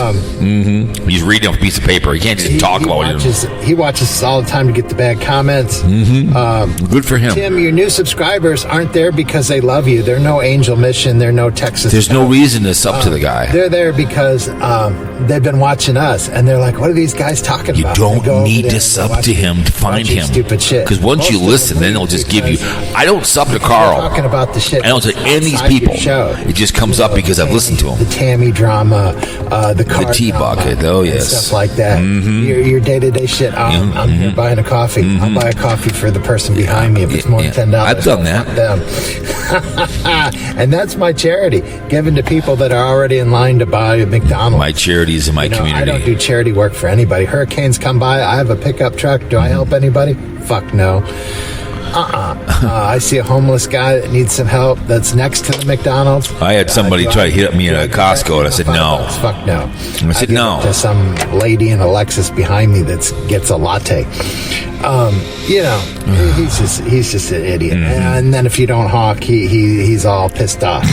He's reading off a piece of paper. He can't just talk about it. He watches us all the time to get the bad comments. Good for him. Tim, your new subscribers aren't there because they love you. They're no Angel Mission. They're no Texas. There's no reason to sub to the guy. They're there because they've been watching us, and they're like, what are these guys talking about? You don't need to sub to him to find him. Stupid shit. Because once you listen, then it'll just give you. I don't sub to Carl. Talking about the shit. I don't to any of these people. It just comes up because I've listened to him. The Tammy drama, the car the tea drama, bucket. Oh yes, stuff like that. Your day-to-day shit. I'm here buying a coffee. I'll buy a coffee for the person behind me if it's more than $10. I've done that. And that's my charity, given to people that are already in line to buy a McDonald's. My charities in my community. I don't do charity work for anybody. Hurricanes come by. I have a pickup truck. Do I help anybody? Fuck no. I see a homeless guy that needs some help that's next to the McDonald's. I had somebody try to hit me at a Costco, and I said no. Fuck no. I said no. To some lady in a Lexus behind me that gets a latte. He's just an idiot. And then if you don't honk, he's all pissed off.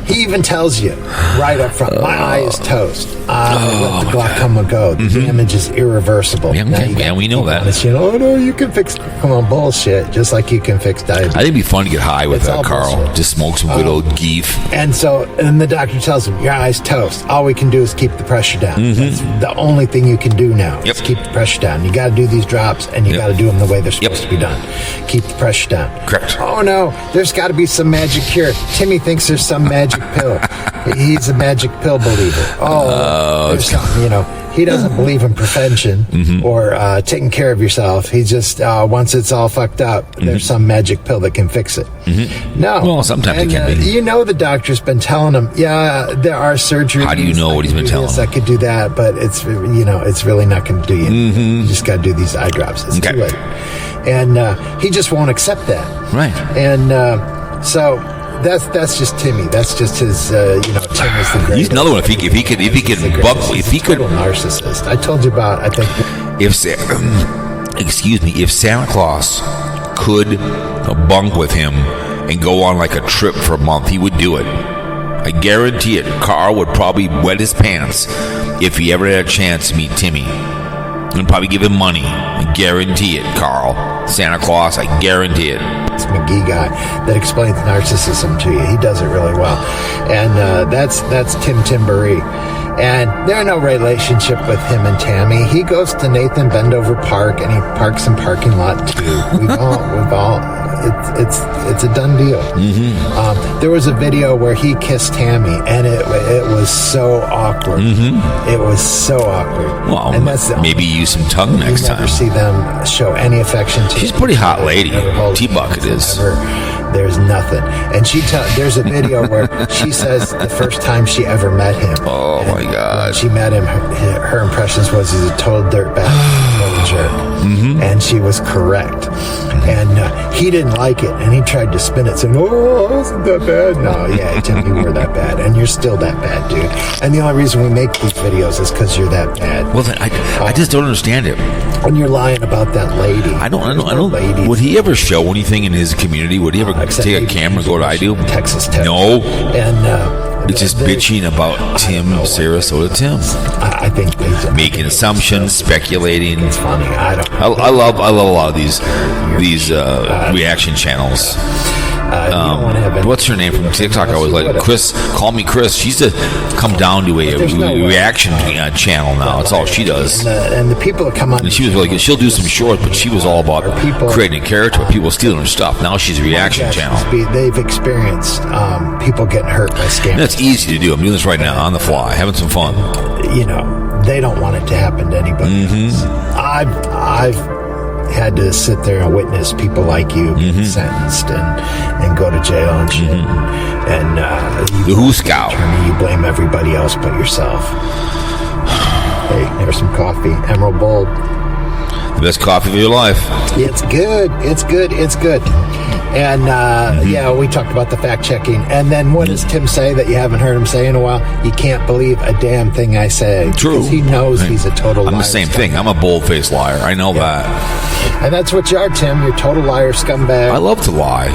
He even tells you right up front, my eye is toast. Let the glaucoma go. The damage is irreversible. Yeah, we know that. Oh no, you can fix. Come on, bullshit. Just like you can fix diabetes. I think it'd be fun to get high with Carl. Bullshit. Just smoke some good old geef. And the doctor tells him, your eye's toast. All we can do is keep the pressure down. That's the only thing you can do now. Is keep the pressure down. You got to do these drops, and you got to do them the way they're supposed to be done. Keep the pressure down. Correct. Oh no, there's got to be some magic cure. Timmy thinks there's some magic pill. He's a magic pill believer. There's something, he doesn't believe in prevention or taking care of yourself. He just, once it's all fucked up, there's some magic pill that can fix it. No. Well, sometimes it can be. The doctor's been telling him, there are surgeries. How do you know what he's been telling him? I could do that, but it's, it's really not going to do you. You just got to do these eye drops. It's too late. And he just won't accept that. Right. And so that's just Timmy. That's just his. Tim is the greatest. He's another one. If he could total narcissist. I told you about. I think if Santa Claus could bunk with him and go on like a trip for a month, he would do it. I guarantee it. Carl would probably wet his pants if he ever had a chance to meet Timmy. And probably give him money. I guarantee it, Carl. Santa Claus, I guarantee it. It's McGee guy that explains narcissism to you. He does it really well. And that's Tim Timbery. And there's no relationship with him and Tammy. He goes to Nathan Bendover Park and he parks in parking lot too. We've all it's a done deal. There was a video where he kissed Tammy and it was so awkward. It was so awkward. Well, and that's maybe use some tongue next time. You never see them show any affection to She's a pretty hot lady. T-Bucket is. There's nothing. And there's a video where she says the first time she ever met him. Oh my God. When she met him, her impressions was he's a total dirtbag, total jerk. and she was correct. And he didn't like it, and he tried to spin it, saying, "Oh, I wasn't that bad." No, yeah, Tim, you were that bad, and you're still that bad, dude. And the only reason we make these videos is because you're that bad. Well, then I just don't understand it. When you're lying about that lady. I don't. Ladies. Would he ever show anything in his community? Would he ever take a camera and go to I do? Texas Tech. No. And it's just bitching about Tim, Sarasota Tim. I think they making assumptions, speculating. It's funny. I love a lot of these reaction channels. What's her name from TikTok? I was like, Chris, call me Chris. She's to come down to a reaction channel now. That's all she does. And the people that come on, and she was really good. She'll do some shorts, but she was all about creating a character with people stealing her stuff. Now she's a reaction channel. They've experienced people getting hurt by scammers. That's easy to do. I'm doing this right now on the fly, having some fun. You know, they don't want it to happen to anybody else. I've had to sit there and witness people like you get sentenced and go to jail and shit. And the Who Scout. You blame everybody else but yourself. Hey, here's some coffee. Emerald Bold. The best coffee of your life. It's good. It's good. It's good. And yeah, we talked about the fact checking. And then what does Tim say that you haven't heard him say in a while? You can't believe a damn thing I say. True. Because he knows he's a total liar. I'm the same thing. I'm a bold-faced liar. I know that. And that's what you are, Tim. You're a total liar, scumbag. I love to lie.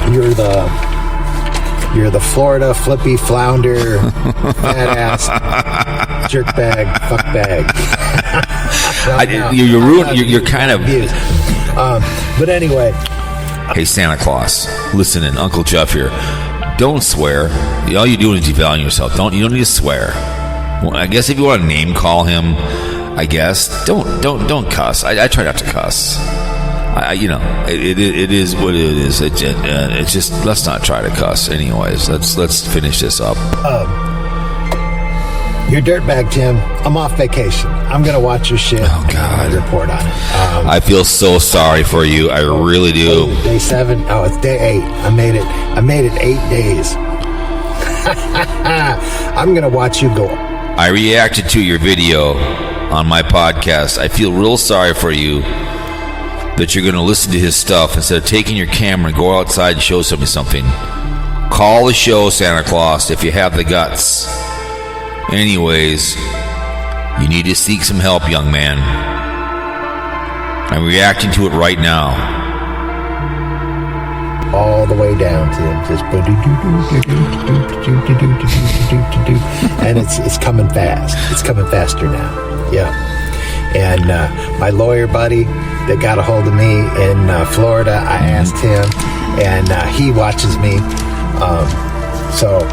You're the Florida flippy flounder, fat ass, jerkbag, fuckbag. You're kind of abused. But anyway. Hey, Santa Claus, listen in. Uncle Jeff here. Don't swear. All you're doing is devaluing yourself. You don't need to swear. Well, I guess if you want to name call him, I guess don't cuss. I try not to cuss. It is what it is. It's just, let's not try to cuss. Anyways, let's finish this up. You're dirtbag, Tim. I'm off vacation. I'm gonna watch your shit. Oh God! And report on it. I feel so sorry for you. I really do. Day 7. Oh, it's day 8. I made it 8 days. I'm gonna watch you go. I reacted to your video on my podcast. I feel real sorry for you that you're gonna listen to his stuff instead of taking your camera and go outside and show somebody something. Call the show, Santa Claus, if you have the guts. Anyways, you need to seek some help, young man. I'm reacting to it right now. All the way down, Tim. Just and it's coming fast. It's coming faster now. Yeah. And my lawyer buddy that got a hold of me in Florida, I asked him, and he watches me. So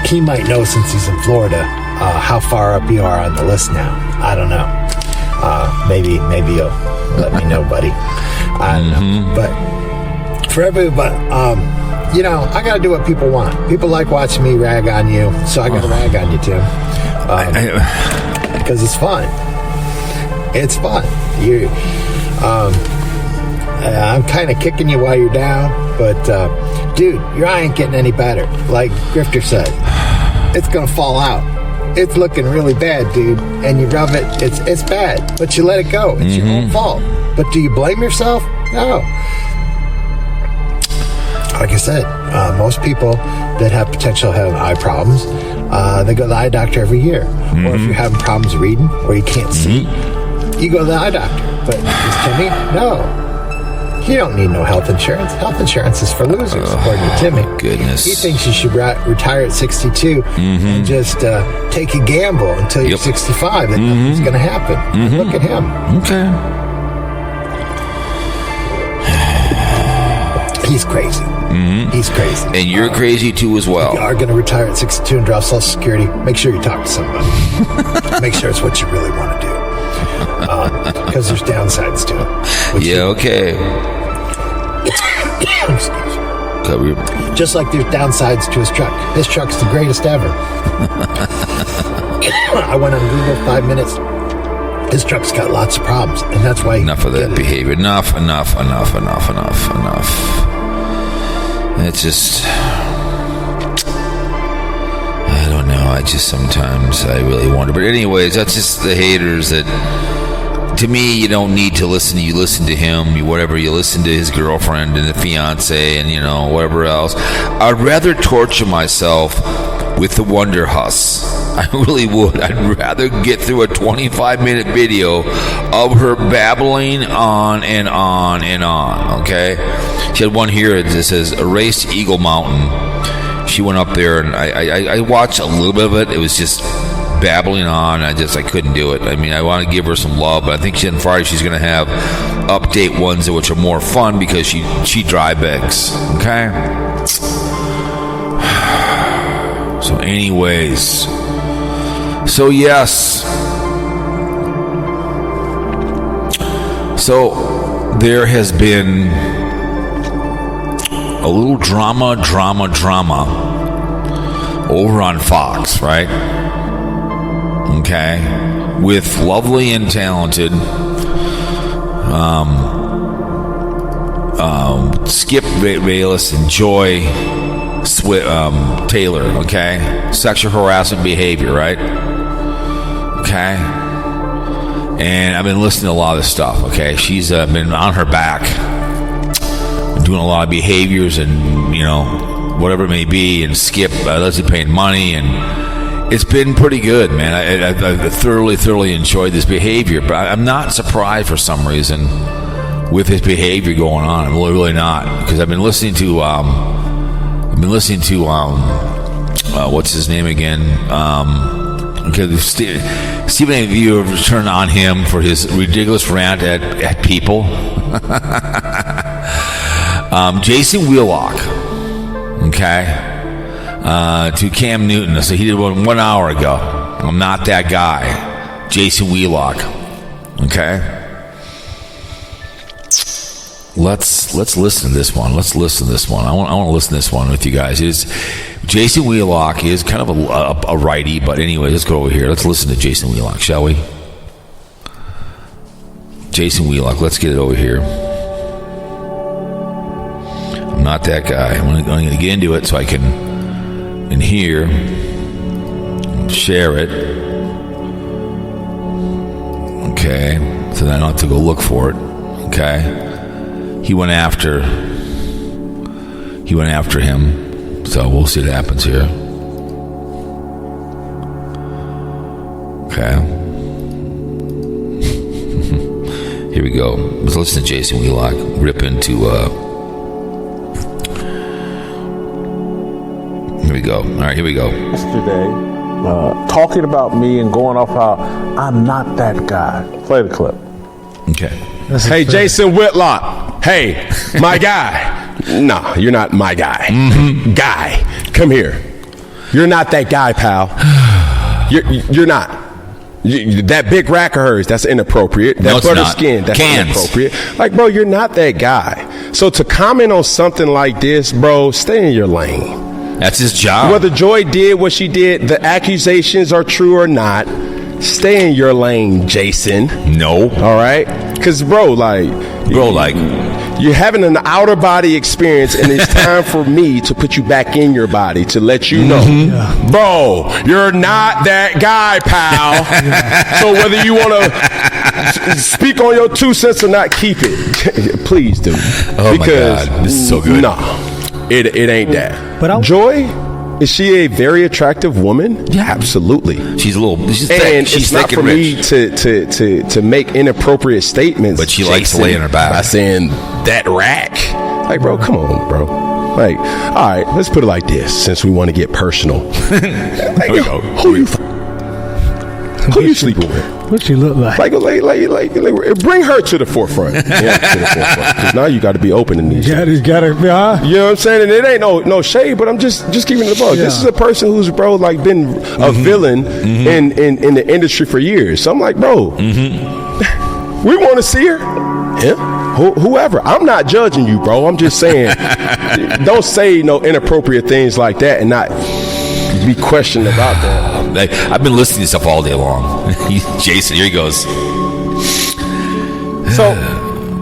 he might know, since he's in Florida, how far up you are on the list now. I don't know. Maybe you'll let me know, buddy. I don't know. But for everybody, I got to do what people want. People like watching me rag on you, so I got to rag on you, Tim. Because it's fun. It's fun. I'm kind of kicking you while you're down, but dude, your eye ain't getting any better. Like Grifter said, it's gonna fall out. It's looking really bad, dude. And you rub it, it's bad, but you let it go. It's your own fault. But do you blame yourself? No. Like I said, most people that have potential have eye problems, they go to the eye doctor every year. Or if you're having problems reading or you can't see, you go to the eye doctor. But Timmy, no. You don't need no health insurance. Health insurance is for losers, according to Timmy. Goodness. He thinks you should retire at 62 and just take a gamble until you're 65 that nothing's going to happen. Look at him. Okay. He's crazy. He's crazy. And you're crazy too as well. You are going to retire at 62 and drop Social Security. Make sure you talk to somebody. Make sure it's what you really want to do. Because there's downsides to it. Okay. Excuse me. Just like there's downsides to his truck. His truck's the greatest ever. I went on Google 5 minutes. His truck's got lots of problems, and that's why. Enough of that behavior. Enough. It's just, I don't know. Sometimes I really wonder. But anyways, that's just the haters that to me, you don't need to listen. You listen to him, you listen to his girlfriend and the fiance and, whatever else. I'd rather torture myself with the Wonder Huss. I really would. I'd rather get through a 25-minute video of her babbling on and on and on, okay? She had one here that says, Erased Eagle Mountain. She went up there, and I watched a little bit of it. It was just babbling on. I couldn't do it. I mean, I want to give her some love, but I think on Friday she's going to have update ones which are more fun because she dry bags, okay? So anyways, so yes, so there has been a little drama over on Fox, right? Okay, with lovely and talented Skip Bayless and Joy Taylor, okay? Sexual harassment behavior, right? Okay? And I've been listening to a lot of this stuff, okay? She's been on her back, doing a lot of behaviors and, whatever it may be, and Skip, Leslie paying money, and it's been pretty good, man. I thoroughly enjoyed this behavior, but I'm not surprised for some reason with his behavior going on. I'm really not, because I've been listening to what's his name again? Because Stephen A. View turned on him for his ridiculous rant at people. Jason Whitlock, okay, to Cam Newton. So he did one hour ago. I'm not that guy. Jason Whitlock, okay. Let's listen to this one. I want to listen to this one with you guys. Jason Whitlock is kind of a righty, but anyway, let's go over here. Let's listen to Jason Whitlock, shall we? Jason Whitlock, let's get it over here. I'm not that guy. I'm going to get into it so I can in here share it. Okay, so then I don't have to go look for it. Okay. He went after him, so we'll see what happens here. Okay. Here we go. Let's listen to Jason Whitlock rip into here we go. All right, here we go. Yesterday, talking about me and going off how I'm not that guy. Play the clip. Okay. Hey, Jason Whitlock. Hey, my guy. No, you're not my guy. Mm-hmm. Guy, come here. You're not that guy, pal. You're not. That big rack of hers, that's inappropriate. That butter skin, that's inappropriate. Like, bro, you're not that guy. So to comment on something like this, bro, stay in your lane. That's his job. Whether Joy did what she did, the accusations are true or not, stay in your lane, Jason. No. All right? Because, bro, you're having an outer body experience, and it's time for me to put you back in your body to let you know, bro, you're not that guy, pal. So whether you want to speak on your 2 cents or not, keep it. Please do. Oh, because, my God. This is so good. No, it ain't that. But Joy, is she a very attractive woman? Yeah, absolutely. She's thick. And she's it's not for me to make inappropriate statements. But she likes to lay in her back by saying that rack. Like, bro, come on, bro. Like, all right, let's put it like this, since we want to get personal. Like, who you sleeping with? What she look like? Like, bring her to the forefront. Because now you got to be open in these. Yeah, got to be. You know what I'm saying? And it ain't no shade, but I'm just keeping it above. Yeah. This is a person who's, bro, like been a villain in the industry for years. So I'm like, bro, we want to see her. Yeah. Whoever. I'm not judging you, bro. I'm just saying, don't say no inappropriate things like that and not be questioned about that. I've been listening to stuff all day long. Jason, here he goes. So,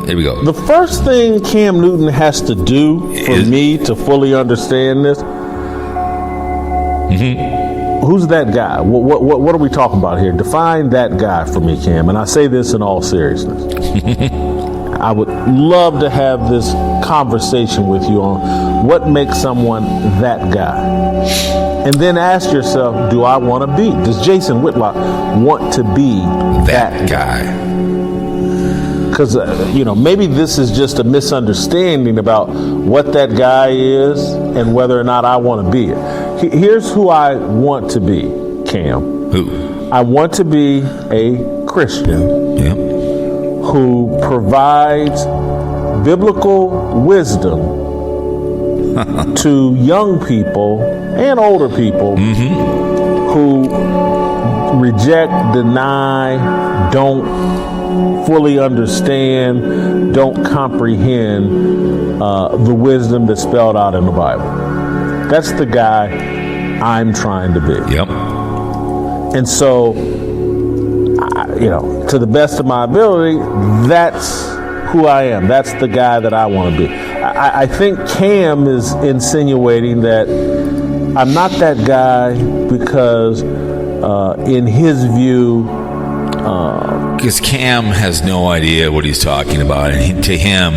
here we go. The first thing Cam Newton has to do for me to fully understand this Who's that guy? What are we talking about here? Define that guy for me, Cam. And I say this in all seriousness. I would love to have this conversation with you on what makes someone that guy. And then ask yourself, do I want to be? Does Jason Whitlock want to be that guy? Because, maybe this is just a misunderstanding about what that guy is and whether or not I want to be it. Here's who I want to be, Cam. Who? I want to be a Christian who provides biblical wisdom to young people and older people who reject, deny, don't fully understand, don't comprehend the wisdom that's spelled out in the Bible. That's the guy I'm trying to be. Yep. And so, to the best of my ability, that's who I am. That's the guy that I want to be. I think Cam is insinuating that I'm not that guy because, in his view, because Cam has no idea what he's talking about, and to him,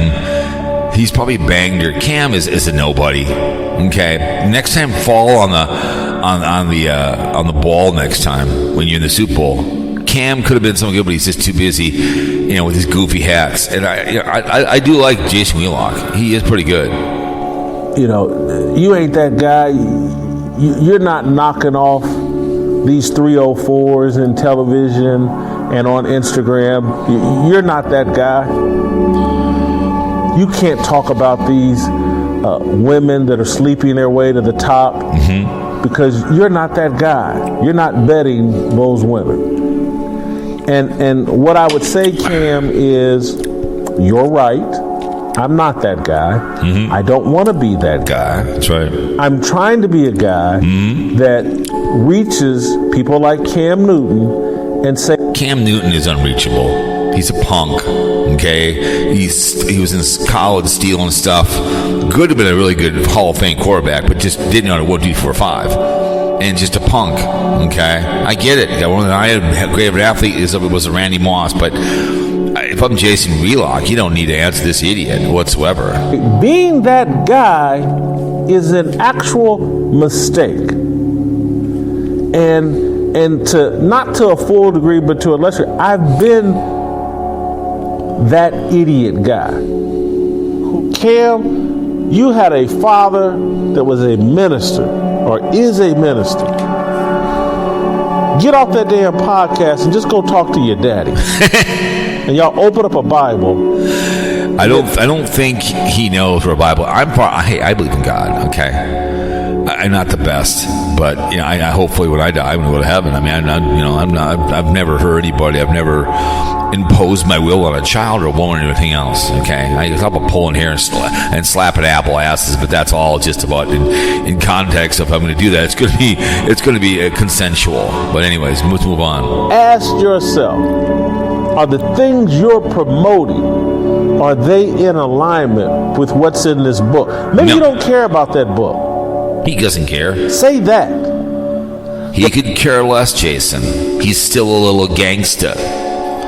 he's probably banged her. Cam is a nobody. Okay, next time fall on the ball. Next time when you're in the Super Bowl. Cam could have been something good, but he's just too busy, with his goofy hats. And I do like Jason Whitlock. He is pretty good. You ain't that guy. You're not knocking off these 304s in television and on Instagram. You're not that guy. You can't talk about these women that are sleeping their way to the top because you're not that guy. You're not betting those women. And what I would say, Cam, is you're right. I'm not that guy. I don't want to be that guy. That's right. I'm trying to be a guy that reaches people like Cam Newton and say, Cam Newton is unreachable. He's a punk. Okay, he was in college stealing stuff. Could have been a really good Hall of Fame quarterback, but just didn't know what to do 1, 2, 3, 4, 5. And just a punk, okay? I get it. I had great of an athlete was a Randy Moss, but if I'm Jason Whitlock, you don't need to answer this idiot whatsoever. Being that guy is an actual mistake. And to not to a full degree, but to a lesser, I've been that idiot guy. Cam, you had a father that was a minister or is a minister. Get off that damn podcast and just go talk to your daddy. And y'all open up a Bible. I don't think he knows where a Bible. I believe in God. Okay, I'm not the best, but I hopefully when I die, I'm gonna go to heaven. I mean, I've never hurt anybody. I've never imposed my will on a child or a woman or anything else. Okay, I just have a pulling hair and slapping apple asses, but that's all just about in context. If I'm going to do that, it's going to be consensual. But anyways, let's move on. Ask yourself: are the things you're promoting, are they in alignment with what's in this book? Maybe you don't care about that book. He doesn't care. Say that. He could care less, Jason. He's still a little gangster.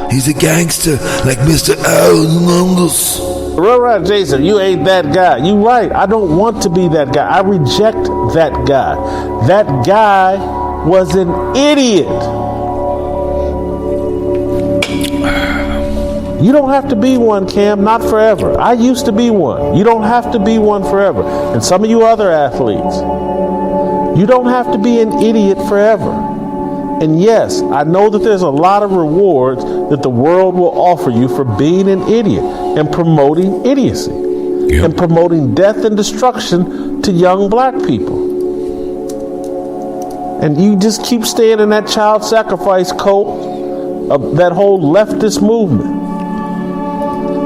He's a gangster like Mr. Almongus. Right, Jason, you ain't that guy. You right. I don't want to be that guy. I reject that guy. That guy was an idiot. You don't have to be one, Cam, not forever. I used to be one. You don't have to be one forever. And some of you other athletes, you don't have to be an idiot forever. And yes, I know that there's a lot of rewards that the world will offer you for being an idiot and promoting idiocy and promoting death and destruction to young black people. And you just keep staying in that child sacrifice cult of that whole leftist movement.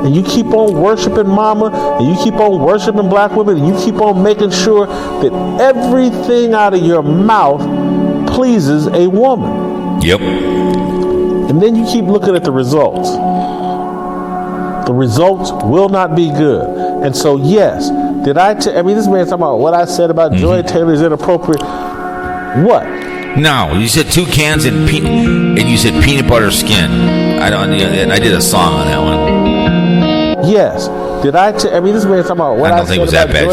And you keep on worshiping mama, and you keep on worshiping black women, and you keep on making sure that everything out of your mouth pleases a woman. Yep. And then you keep looking at the results. The results will not be good. And so, yes, I mean, this man's talking about what I said about Joy Taylor is inappropriate. What? No, you said 2 cans and you said peanut butter skin. I did a song on that one. Yes. Did I? I mean, this man's talking about what I don't think it was that bad.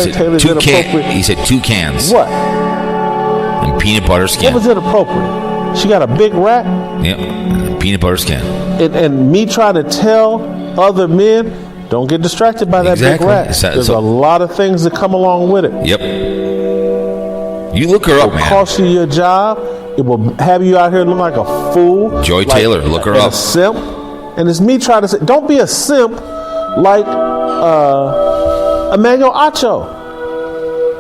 He said 2 cans. What? And peanut butter skin. What was inappropriate? She got a big rack. Yep. Peanut butter skin. And me trying to tell other men, don't get distracted by that big rack. There's a lot of things that come along with it. Yep. You look her up, man. It will cost you your job. It will have you out here looking like a fool. Joy Taylor, look her up. A simp. And it's me trying to say, don't be a simp like Emmanuel Acho.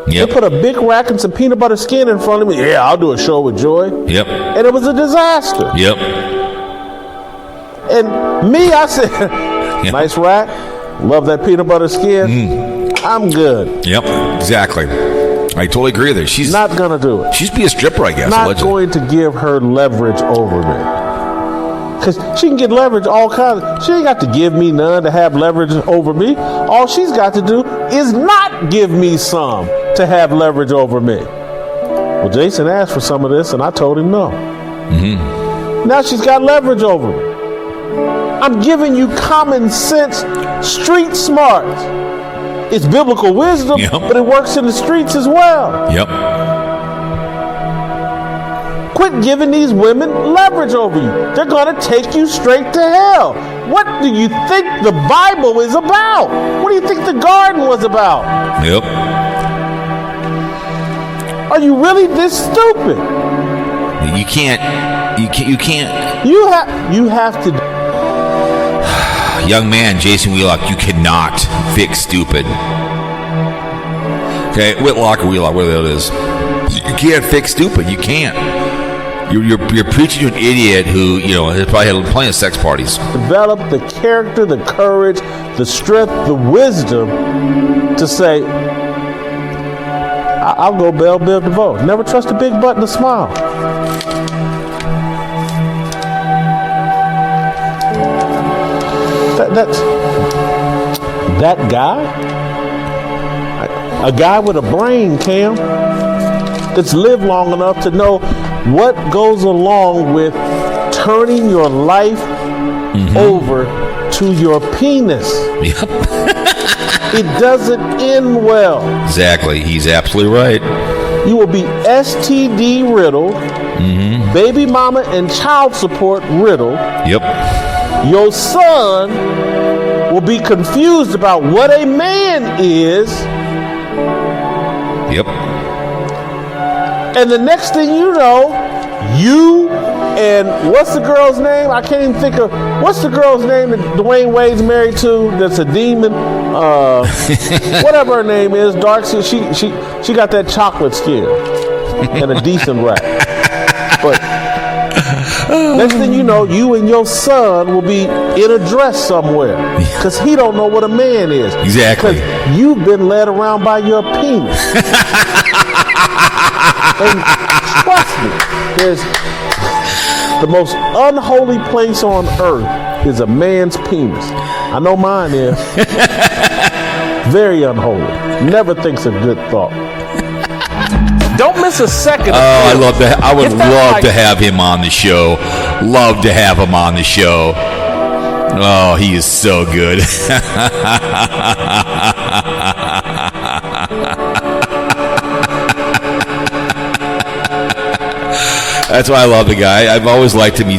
Yep. They put a big rack and some peanut butter skin in front of me. Yeah, I'll do a show with Joy. Yep. And it was a disaster. Yep. And me, I said, nice rack. Love that peanut butter skin. I'm good. Yep, exactly. I totally agree with her. She's not going to do it. She's be a stripper, I guess. Not allegedly. going to give her leverage over me. Because she can get leverage all kinds. She ain't got to give me none to have leverage over me. All she's got to do is not give me some to have leverage over me. Well, Jason asked for some of this, and I told him no. Now she's got leverage over me. I'm giving you common sense, street smarts. It's biblical wisdom, but it works in the streets as well. Yep. Quit giving these women leverage over you. They're going to take you straight to hell. What do you think the Bible is about? What do you think the garden was about? Yep. Are you really this stupid? You can't. You have to. Young man, Jason Whitlock, you cannot fix stupid. Okay, Whitlock or Wheelock, whatever it is. You can't fix stupid. You can't. You're preaching to an idiot who, has probably had plenty of sex parties. Develop the character, the courage, the strength, the wisdom to say, I'll go Bell Biv DeVoe. Never trust a big butt and a smile. That guy, a guy with a brain, Cam, that's lived long enough to know what goes along with turning your life over to your penis. Yep. It doesn't end well. Exactly. He's absolutely right. You will be STD riddled, baby mama and child support riddled. Yep. Your son will be confused about what a man is. Yep. And the next thing you know, you and what's the girl's name? I can't even think of what's the girl's name that Dwayne Wade's married to. That's a demon. Whatever her name is, dark skin. She got that chocolate skin and a decent rap. But next thing you know, you and your son will be in a dress somewhere because he don't know what a man is. Exactly. Because you've been led around by your penis. And trust me, there's the most unholy place on earth is a man's penis. I know mine is. Very unholy. Never thinks a good thought. Don't miss a second. I would love to have him on the show. Love to have him on the show. Oh, he is so good. That's why I love the guy. I've always liked him. He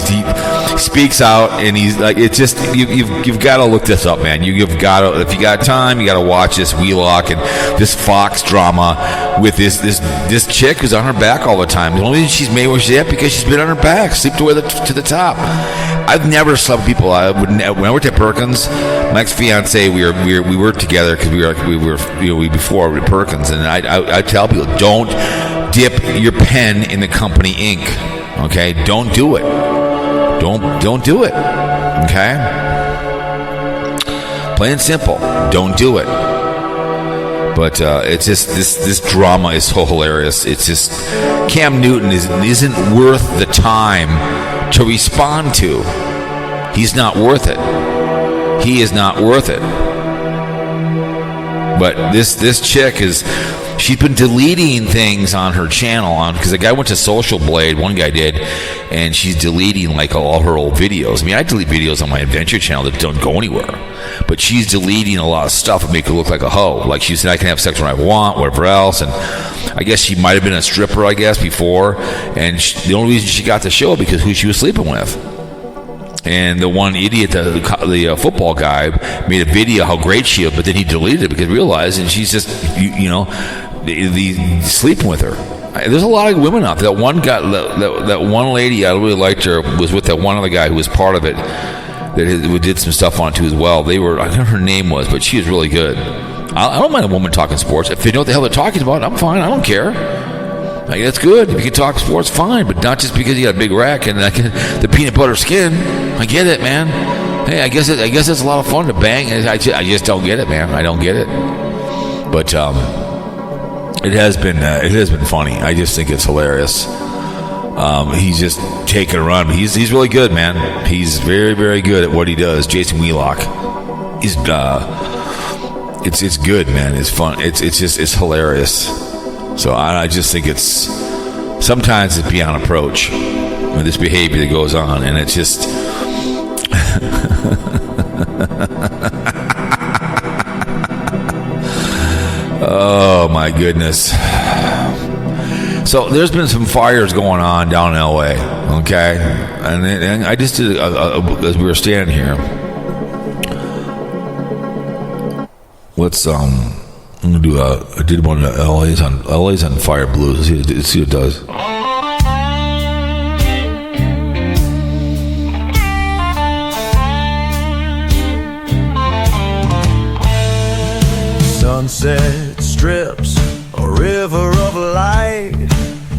speaks out, and he's like, it's just you've got to look this up, man. You've got to, if you got time, you got to watch this Whitlock and this Fox drama with this chick who's on her back all the time. The only reason she's made where she's at because she's been on her back, sleep to the top. I've never slept with people. When I worked at Perkins, my ex-fiance, we worked together because we before at Perkins, and I tell people, don't dip your pen in the company ink. Okay, don't do it. Don't do it. Okay, plain and simple. Don't do it. But it's just this drama is so hilarious. It's just Cam Newton isn't worth the time to respond to. He's not worth it. He is not worth it. But this chick is she's been deleting things on her channel because the guy went to Social Blade, one guy did, and she's deleting like all her old videos. I mean, I delete videos on my adventure channel that don't go anywhere, but she's deleting a lot of stuff and make her look like a hoe. Like she said, I can have sex when I want, whatever else. And I guess she might have been a stripper, I guess, before, and the only reason she got the show because who she was sleeping with. And the one idiot, the football guy, made a video how great she is, but then he deleted it because he realized, and she's just, sleeping with her. There's a lot of women out there. That one guy, that one lady, I really liked her, was with that one other guy who was part of it, that did some stuff on it too as well. I don't know her name was, but she was really good. I don't mind a woman talking sports. If they know what the hell they're talking about, I'm fine. I don't care. Like, that's good. If you can talk sports, fine, but not just because you got a big rack and the peanut butter skin. I get it, man. Hey, I guess it's a lot of fun to bang. I just don't get it, man. I don't get it. But it has been funny. I just think it's hilarious. He's just taking a run. He's really good, man. He's very, very good at what he does. Jason Whitlock. He's it's good, man. It's fun. It's hilarious. So I just think sometimes it's beyond approach with this behavior that goes on, and it's just oh my goodness. So there's been some fires going on down in LA, okay, and I just did as we were standing here. Let's I'm gonna do I did one of LA's on Fire Blues. Let's see what it does. Sunset strips, a river of light,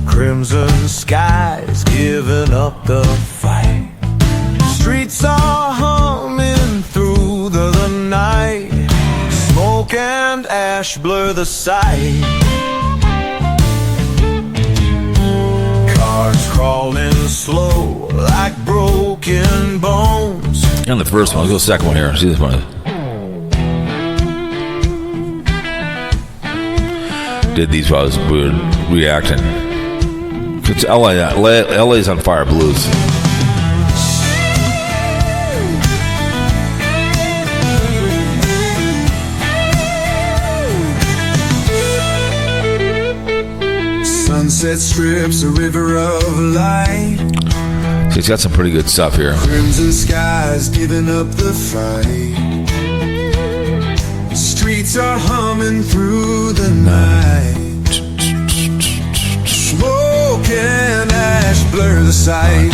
crimson skies giving up the fight. Streets are humming through the night. Smoke and ash blur the sight. Cars crawling slow like broken bones. On the first one, let's go second one here. See this one. Did these while we were reacting. It's LA's on Fire Blues. Sunset strips, a river of light. So he's got some pretty good stuff here. Crimson skies giving up the fight. Streets are humming through the night. Smoke and ash blur the sight.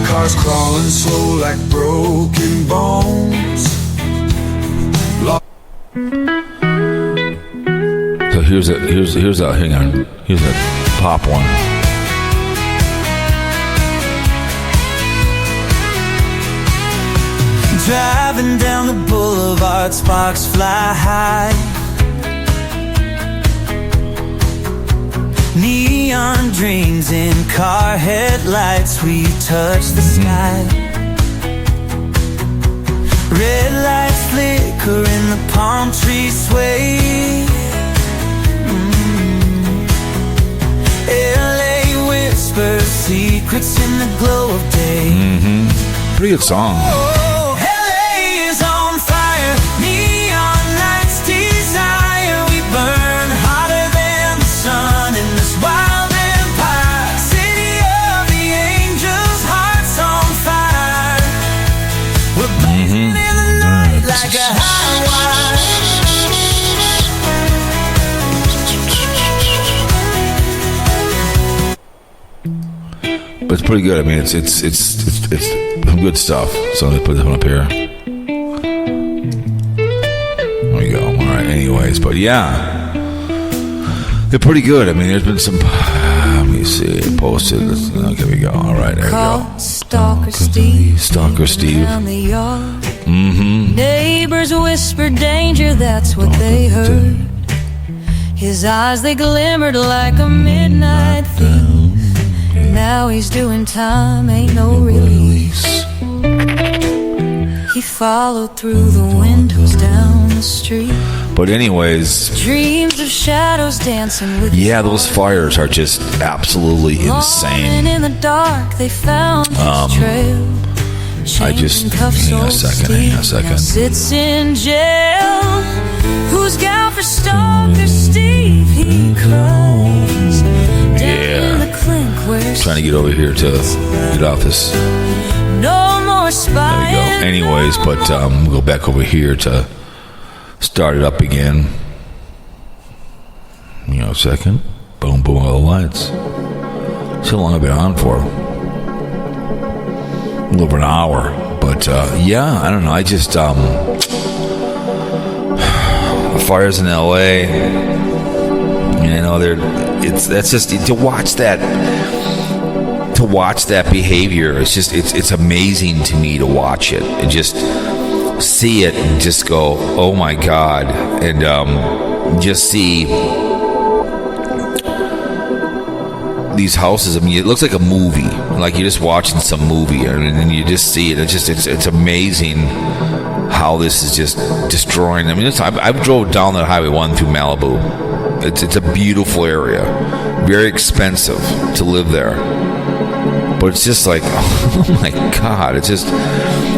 Cars crawling slow like broken bones. So here's a pop one. Driving down the boulevard, sparks fly high. Neon dreams in car headlights, we touch the sky. Red lights flicker in the palm trees sway. LA whispers secrets in the glow of day. Pretty good song. LA is on fire, neon lights desire. We burn hotter than the sun in this wild empire. City of the angels, hearts on fire. We're blazing in the night like a high wire. But it's pretty good. I mean, it's some good stuff. So let me put this one up here. There we go. All right. Anyways, but yeah, they're pretty good. I mean, there's been some. Let me see. Posted. Okay, we go. All right. There we go. Stalker Steve. Stalker Steve. Down the yard. Neighbors whispered danger. That's what they heard. His eyes, they glimmered like a midnight thief. Now he's doing time, ain't no release. He followed through the windows down the street. But anyways, Dreams of shadows dancing with yeah, those fires are just absolutely insane. And in the dark, they found his trail. I just hang on a second. Sits in jail. Who's gal for Stalker Steve? He cries. Down in the clink where Trying to get over here to get off this. no more There spying. we go. Anyways, but we'll go back over here to start it up again. You know, a second. Boom, boom, all the lights. See how long I've been on for? A little over an hour. But yeah, I don't know. I just the fires in LA. You know, that's just to watch that behavior. It's just it's amazing to me to watch it and just see it and just go, oh my God, and just see these houses. I mean, it looks like a movie, like you're just watching some movie, and you just see it. It's amazing how this is just destroying. I mean, I've drove down that Highway 1 through Malibu. It's a beautiful area, very expensive to live there. But it's just like, oh my God, it's just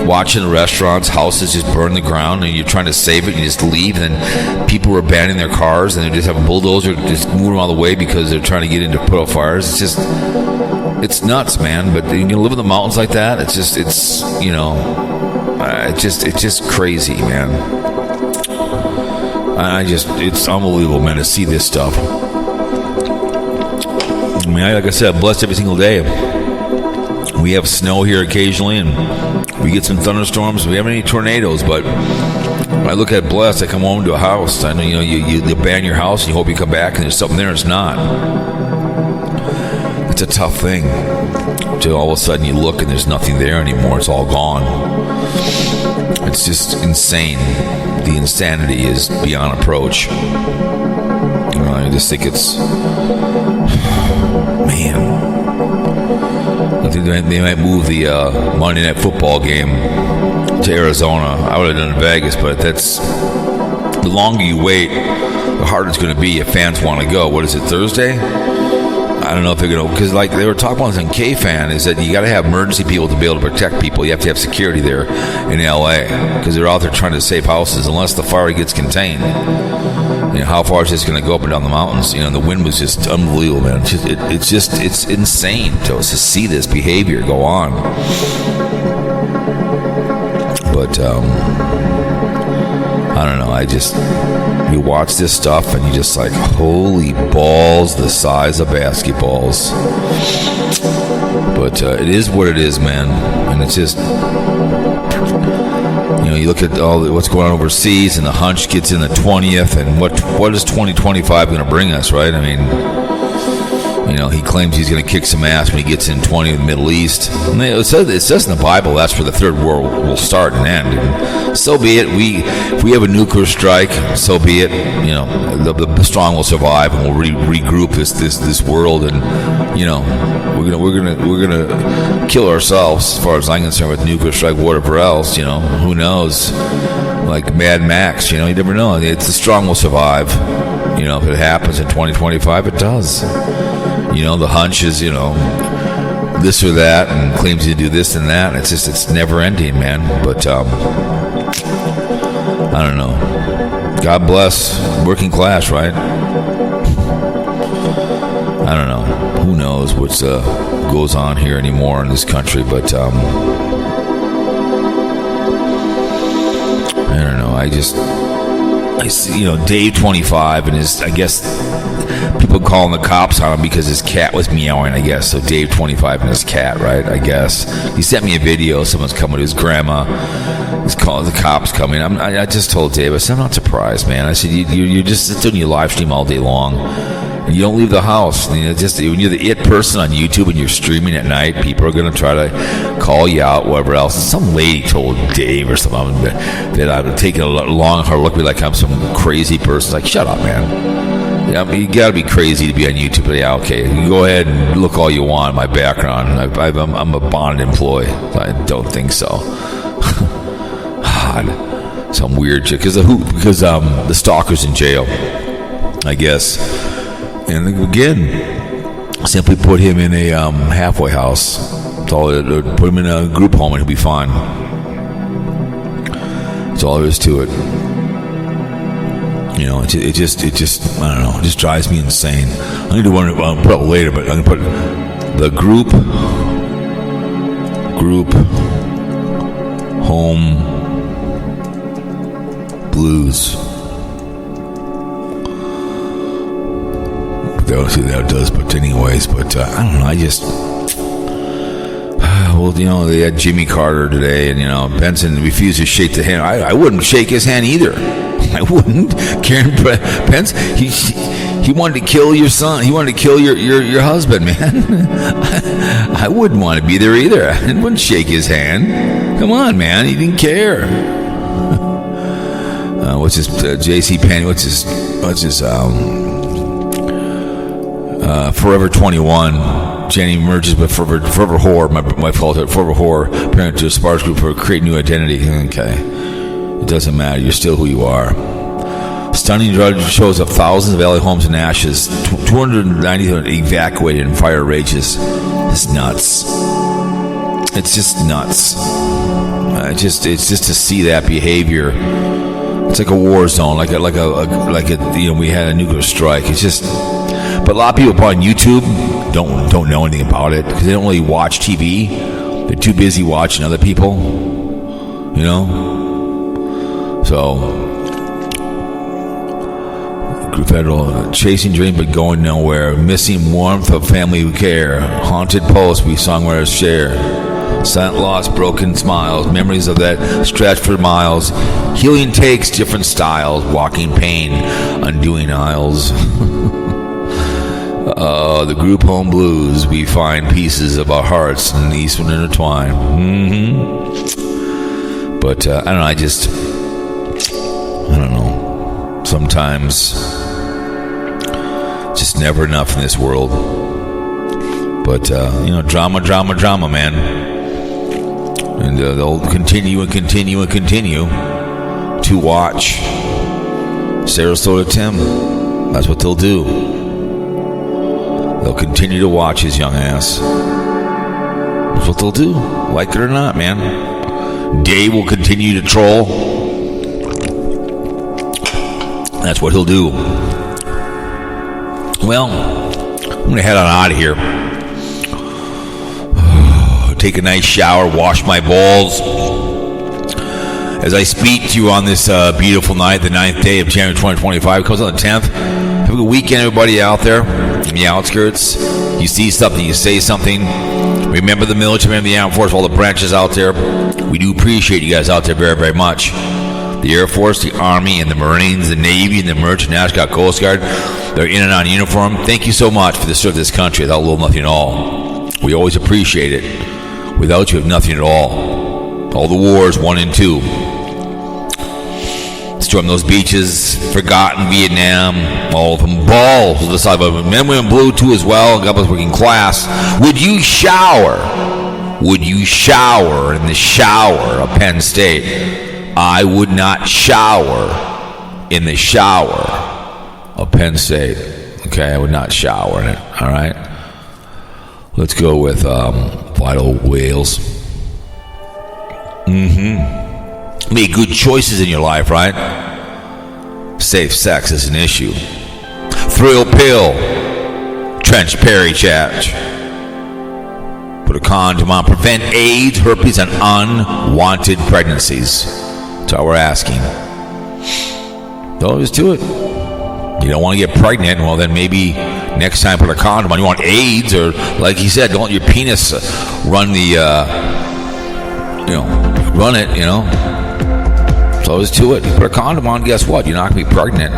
watching restaurants, houses just burn the ground, and you're trying to save it, and you just leave, and then people are abandoning their cars, and they just have a bulldozer just moving them out of the way because they're trying to get in to put out fires. It's just, it's nuts, man. But you live in the mountains like that, it's just crazy, man. It's unbelievable, man, to see this stuff. I mean, like I said, I'm blessed every single day. We have snow here occasionally, and we get some thunderstorms. We haven't any tornadoes, but when I look at blessed, I come home to a house. I know, you abandon your house and you hope you come back and there's something there. It's not. It's a tough thing. To all of a sudden you look and there's nothing there anymore. It's all gone. It's just insane. The insanity is beyond approach. I just think it's, man. I think they might move the Monday Night Football game to Arizona. I would have done it in Vegas, but that's, the longer you wait, the harder it's going to be if fans want to go. What is it, Thursday? I don't know if they're going to, because like they were talking about this in K-Fan, is that you got to have emergency people to be able to protect people. You have to have security there in LA because they're out there trying to save houses unless the fire gets contained. You know, how far is this going to go up and down the mountains? You know, the wind was just unbelievable, man. It's insane to see this behavior go on. But I don't know. You watch this stuff and you just like, holy balls, the size of basketballs. But it is what it is, man. And it's just, you look at what's going on overseas, and the hunch gets in the 20th, and what is 2025 going to bring us, right? I mean, he claims he's going to kick some ass when he gets in 20 in the Middle East. And it says in the Bible that's where the third war will start and end. And so be it. If we have a nuclear strike, so be it. The strong will survive, and we'll regroup this world, and we're gonna kill ourselves as far as I'm concerned with nuclear strike, whatever else. Who knows? Like Mad Max, you never know. It's the strong will survive. If it happens in 2025, it does. The hunch is, this or that, and claims to do this and that. And it's never ending, man. But I don't know. God bless working class, right? I don't know. Who knows what goes on here anymore in this country? But I don't know. I see, Dave 25 and his, I guess, people calling the cops on him because his cat was meowing, I guess. So Dave 25 and his cat, right? I guess. He sent me a video. Someone's coming to his grandma. He's calling the cops coming. I just told Dave, I said, I'm not surprised, man. I said, you're just doing your live stream all day long. And you don't leave the house. When you're the it person on YouTube and you're streaming at night, people are going to try to call you out, whatever else. And some lady told Dave or something that I'm taking a long, hard look at me like I'm some crazy person. Like, shut up, man. Yeah, you got to be crazy to be on YouTube. But yeah, okay. You can go ahead and look all you want. My background. I'm a bonded employee. I don't think so. God. Some weird chick. Because the stalker's in jail, I guess. And again, simply put him in a halfway house. That's all. Put him in a group home and he'll be fine. That's all there is to it. You know, it just I don't know. It just drives me insane. I'm gonna do one. I'll put it up later, but I'm gonna put the group home blues. Don't see that it does, but anyways, but I don't know. I just well, you know, they had Jimmy Carter today, and you know, Benson refused to shake the hand. I wouldn't shake his hand either. I wouldn't. Karen Pence, he wanted to kill your son. He wanted to kill your husband, man. I wouldn't want to be there either. I wouldn't shake his hand. Come on, man. He didn't care. What's his J.C. Penney? What's his Forever 21. Jenny emerges with Forever Whore. My wife called it Forever Whore. Parent to a sparse group for create new identity. Okay. It doesn't matter. You're still who you are. Stunning judge shows up thousands of LA homes in ashes. 290 evacuated in fire rages. It's nuts. It's just nuts. It's just to see that behavior. It's like a war zone. Like a you know, we had a nuclear strike. It's just. But a lot of people on YouTube don't know anything about it because they don't really watch TV. They're too busy watching other people. You know. So, federal chasing dream but going nowhere, missing warmth of family care, haunted posts we songwriters share, silent loss, broken smiles, memories of that stretch for miles, healing takes different styles, walking pain, undoing aisles. The group home blues, we find pieces of our hearts and these one intertwine. But I don't know, I don't know. Sometimes, just never enough in this world. But, you know, drama, man. And they'll continue and continue and continue to watch Sarasota Tim. That's what they'll do. They'll continue to watch his young ass. That's what they'll do. Like it or not, man. Dave will continue to troll. That's what he'll do. Well, I'm going to head on out of here. Take a nice shower, wash my balls. As I speak to you on this beautiful night, the 9th day of January 2025. It comes on the 10th. Have a good weekend, everybody out there in the outskirts. You see something, you say something. Remember the military, remember the Armed Force, all the branches out there. We do appreciate you guys out there very, very much. The Air Force, the Army, and the Marines, the Navy, and the Merchant National Guard, Coast Guard. They're in and on uniform. Thank you so much for the service of this country without little nothing at all. We always appreciate it. Without you, have nothing at all. All the wars, 1 and 2. Storm those beaches, forgotten Vietnam, all of them. Balls to the side of them. Men, women, blue too as well. God bless working class. Would you shower? Would you shower in the shower of Penn State? I would not shower in the shower of Penn State. Okay, I would not shower in it. All right. Let's go with Vital Whales. Make good choices in your life, right? Safe sex is an issue. Thrill pill. Trench Perry chat. Put a condom on. Prevent AIDS, herpes, and unwanted pregnancies. That's all we're asking. Don't just do it. You don't want to get pregnant, well then maybe next time put a condom on. You want AIDS, or like he said, don't let your penis run the, run it, you know. So just do it. You put a condom on, guess what? You're not going to be pregnant.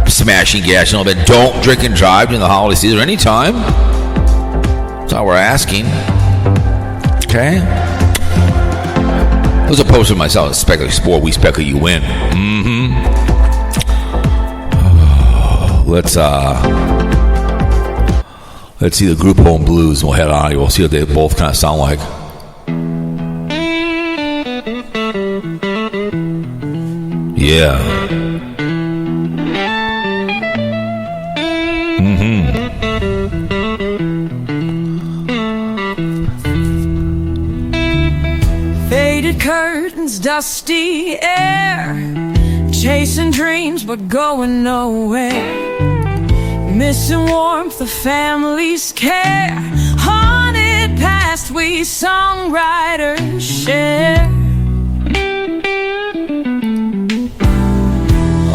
Smashing gas, you know, but don't drink and drive during the holiday season or any time. That's all we're asking. Okay? Those are posted myself. Speculate sport, we speculate you win. Let's see the group home blues, and we'll head on. We'll see what they both kind of sound like. Yeah. Faded curtains, dusty air, chasing dreams but going nowhere, missing warmth of family's care, haunted past we songwriters share.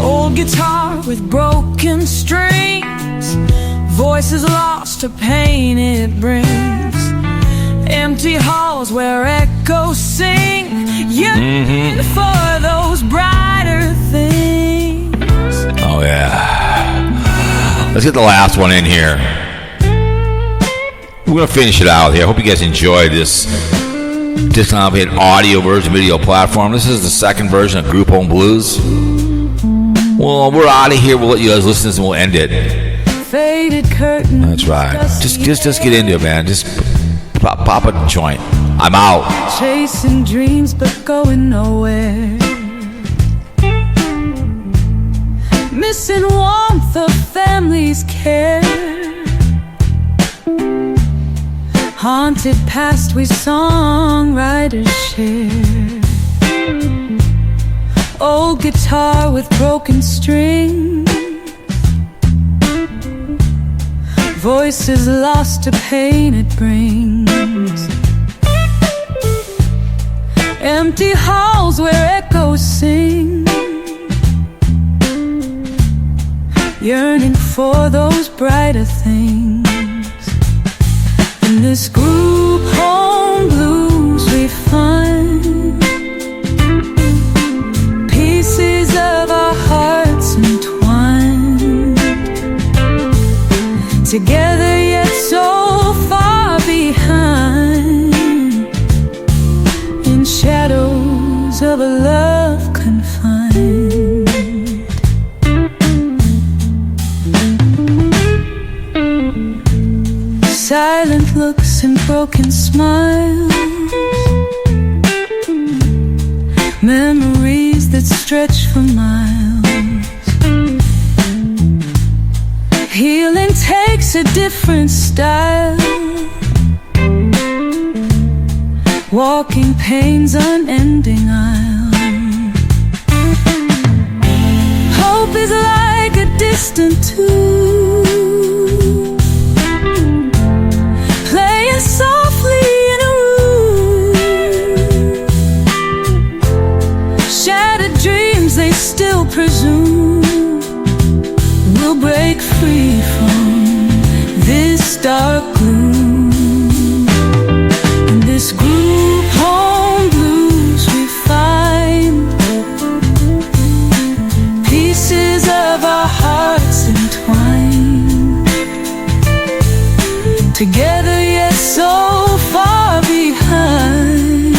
Old guitar with broken strings, voices lost to pain it brings, empty halls where echoes sing, yearning for those brighter things. Oh, yeah. Let's get the last one in here. We're going to finish it out here. I hope you guys enjoyed this discombobulated audio version video platform. This is the second version of Group Home Blues. Well, we're out of here. We'll let you guys listen to this and we'll end it. Faded curtains. That's right. Just get into it, man. Just pop a joint. I'm out. Chasing dreams but going nowhere, missing warmth of family's care, haunted past we songwriters share, old guitar with broken strings, voices lost to pain it brings, empty halls where echoes sing, yearning for those brighter things. In this group home blues we find pieces of our hearts entwined, together yet so far behind, in shadows of a love confined. Silent looks and broken smiles, memories that stretch for miles. Healing takes a different style, walking pain's unending aisle. Hope is like a distant tune, playing softly in a room. Shattered dreams they still presume will break free from this dark gloom. In this group home blues we find pieces of our hearts entwined, together yet so far behind,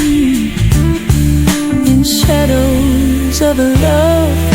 in shadows of a love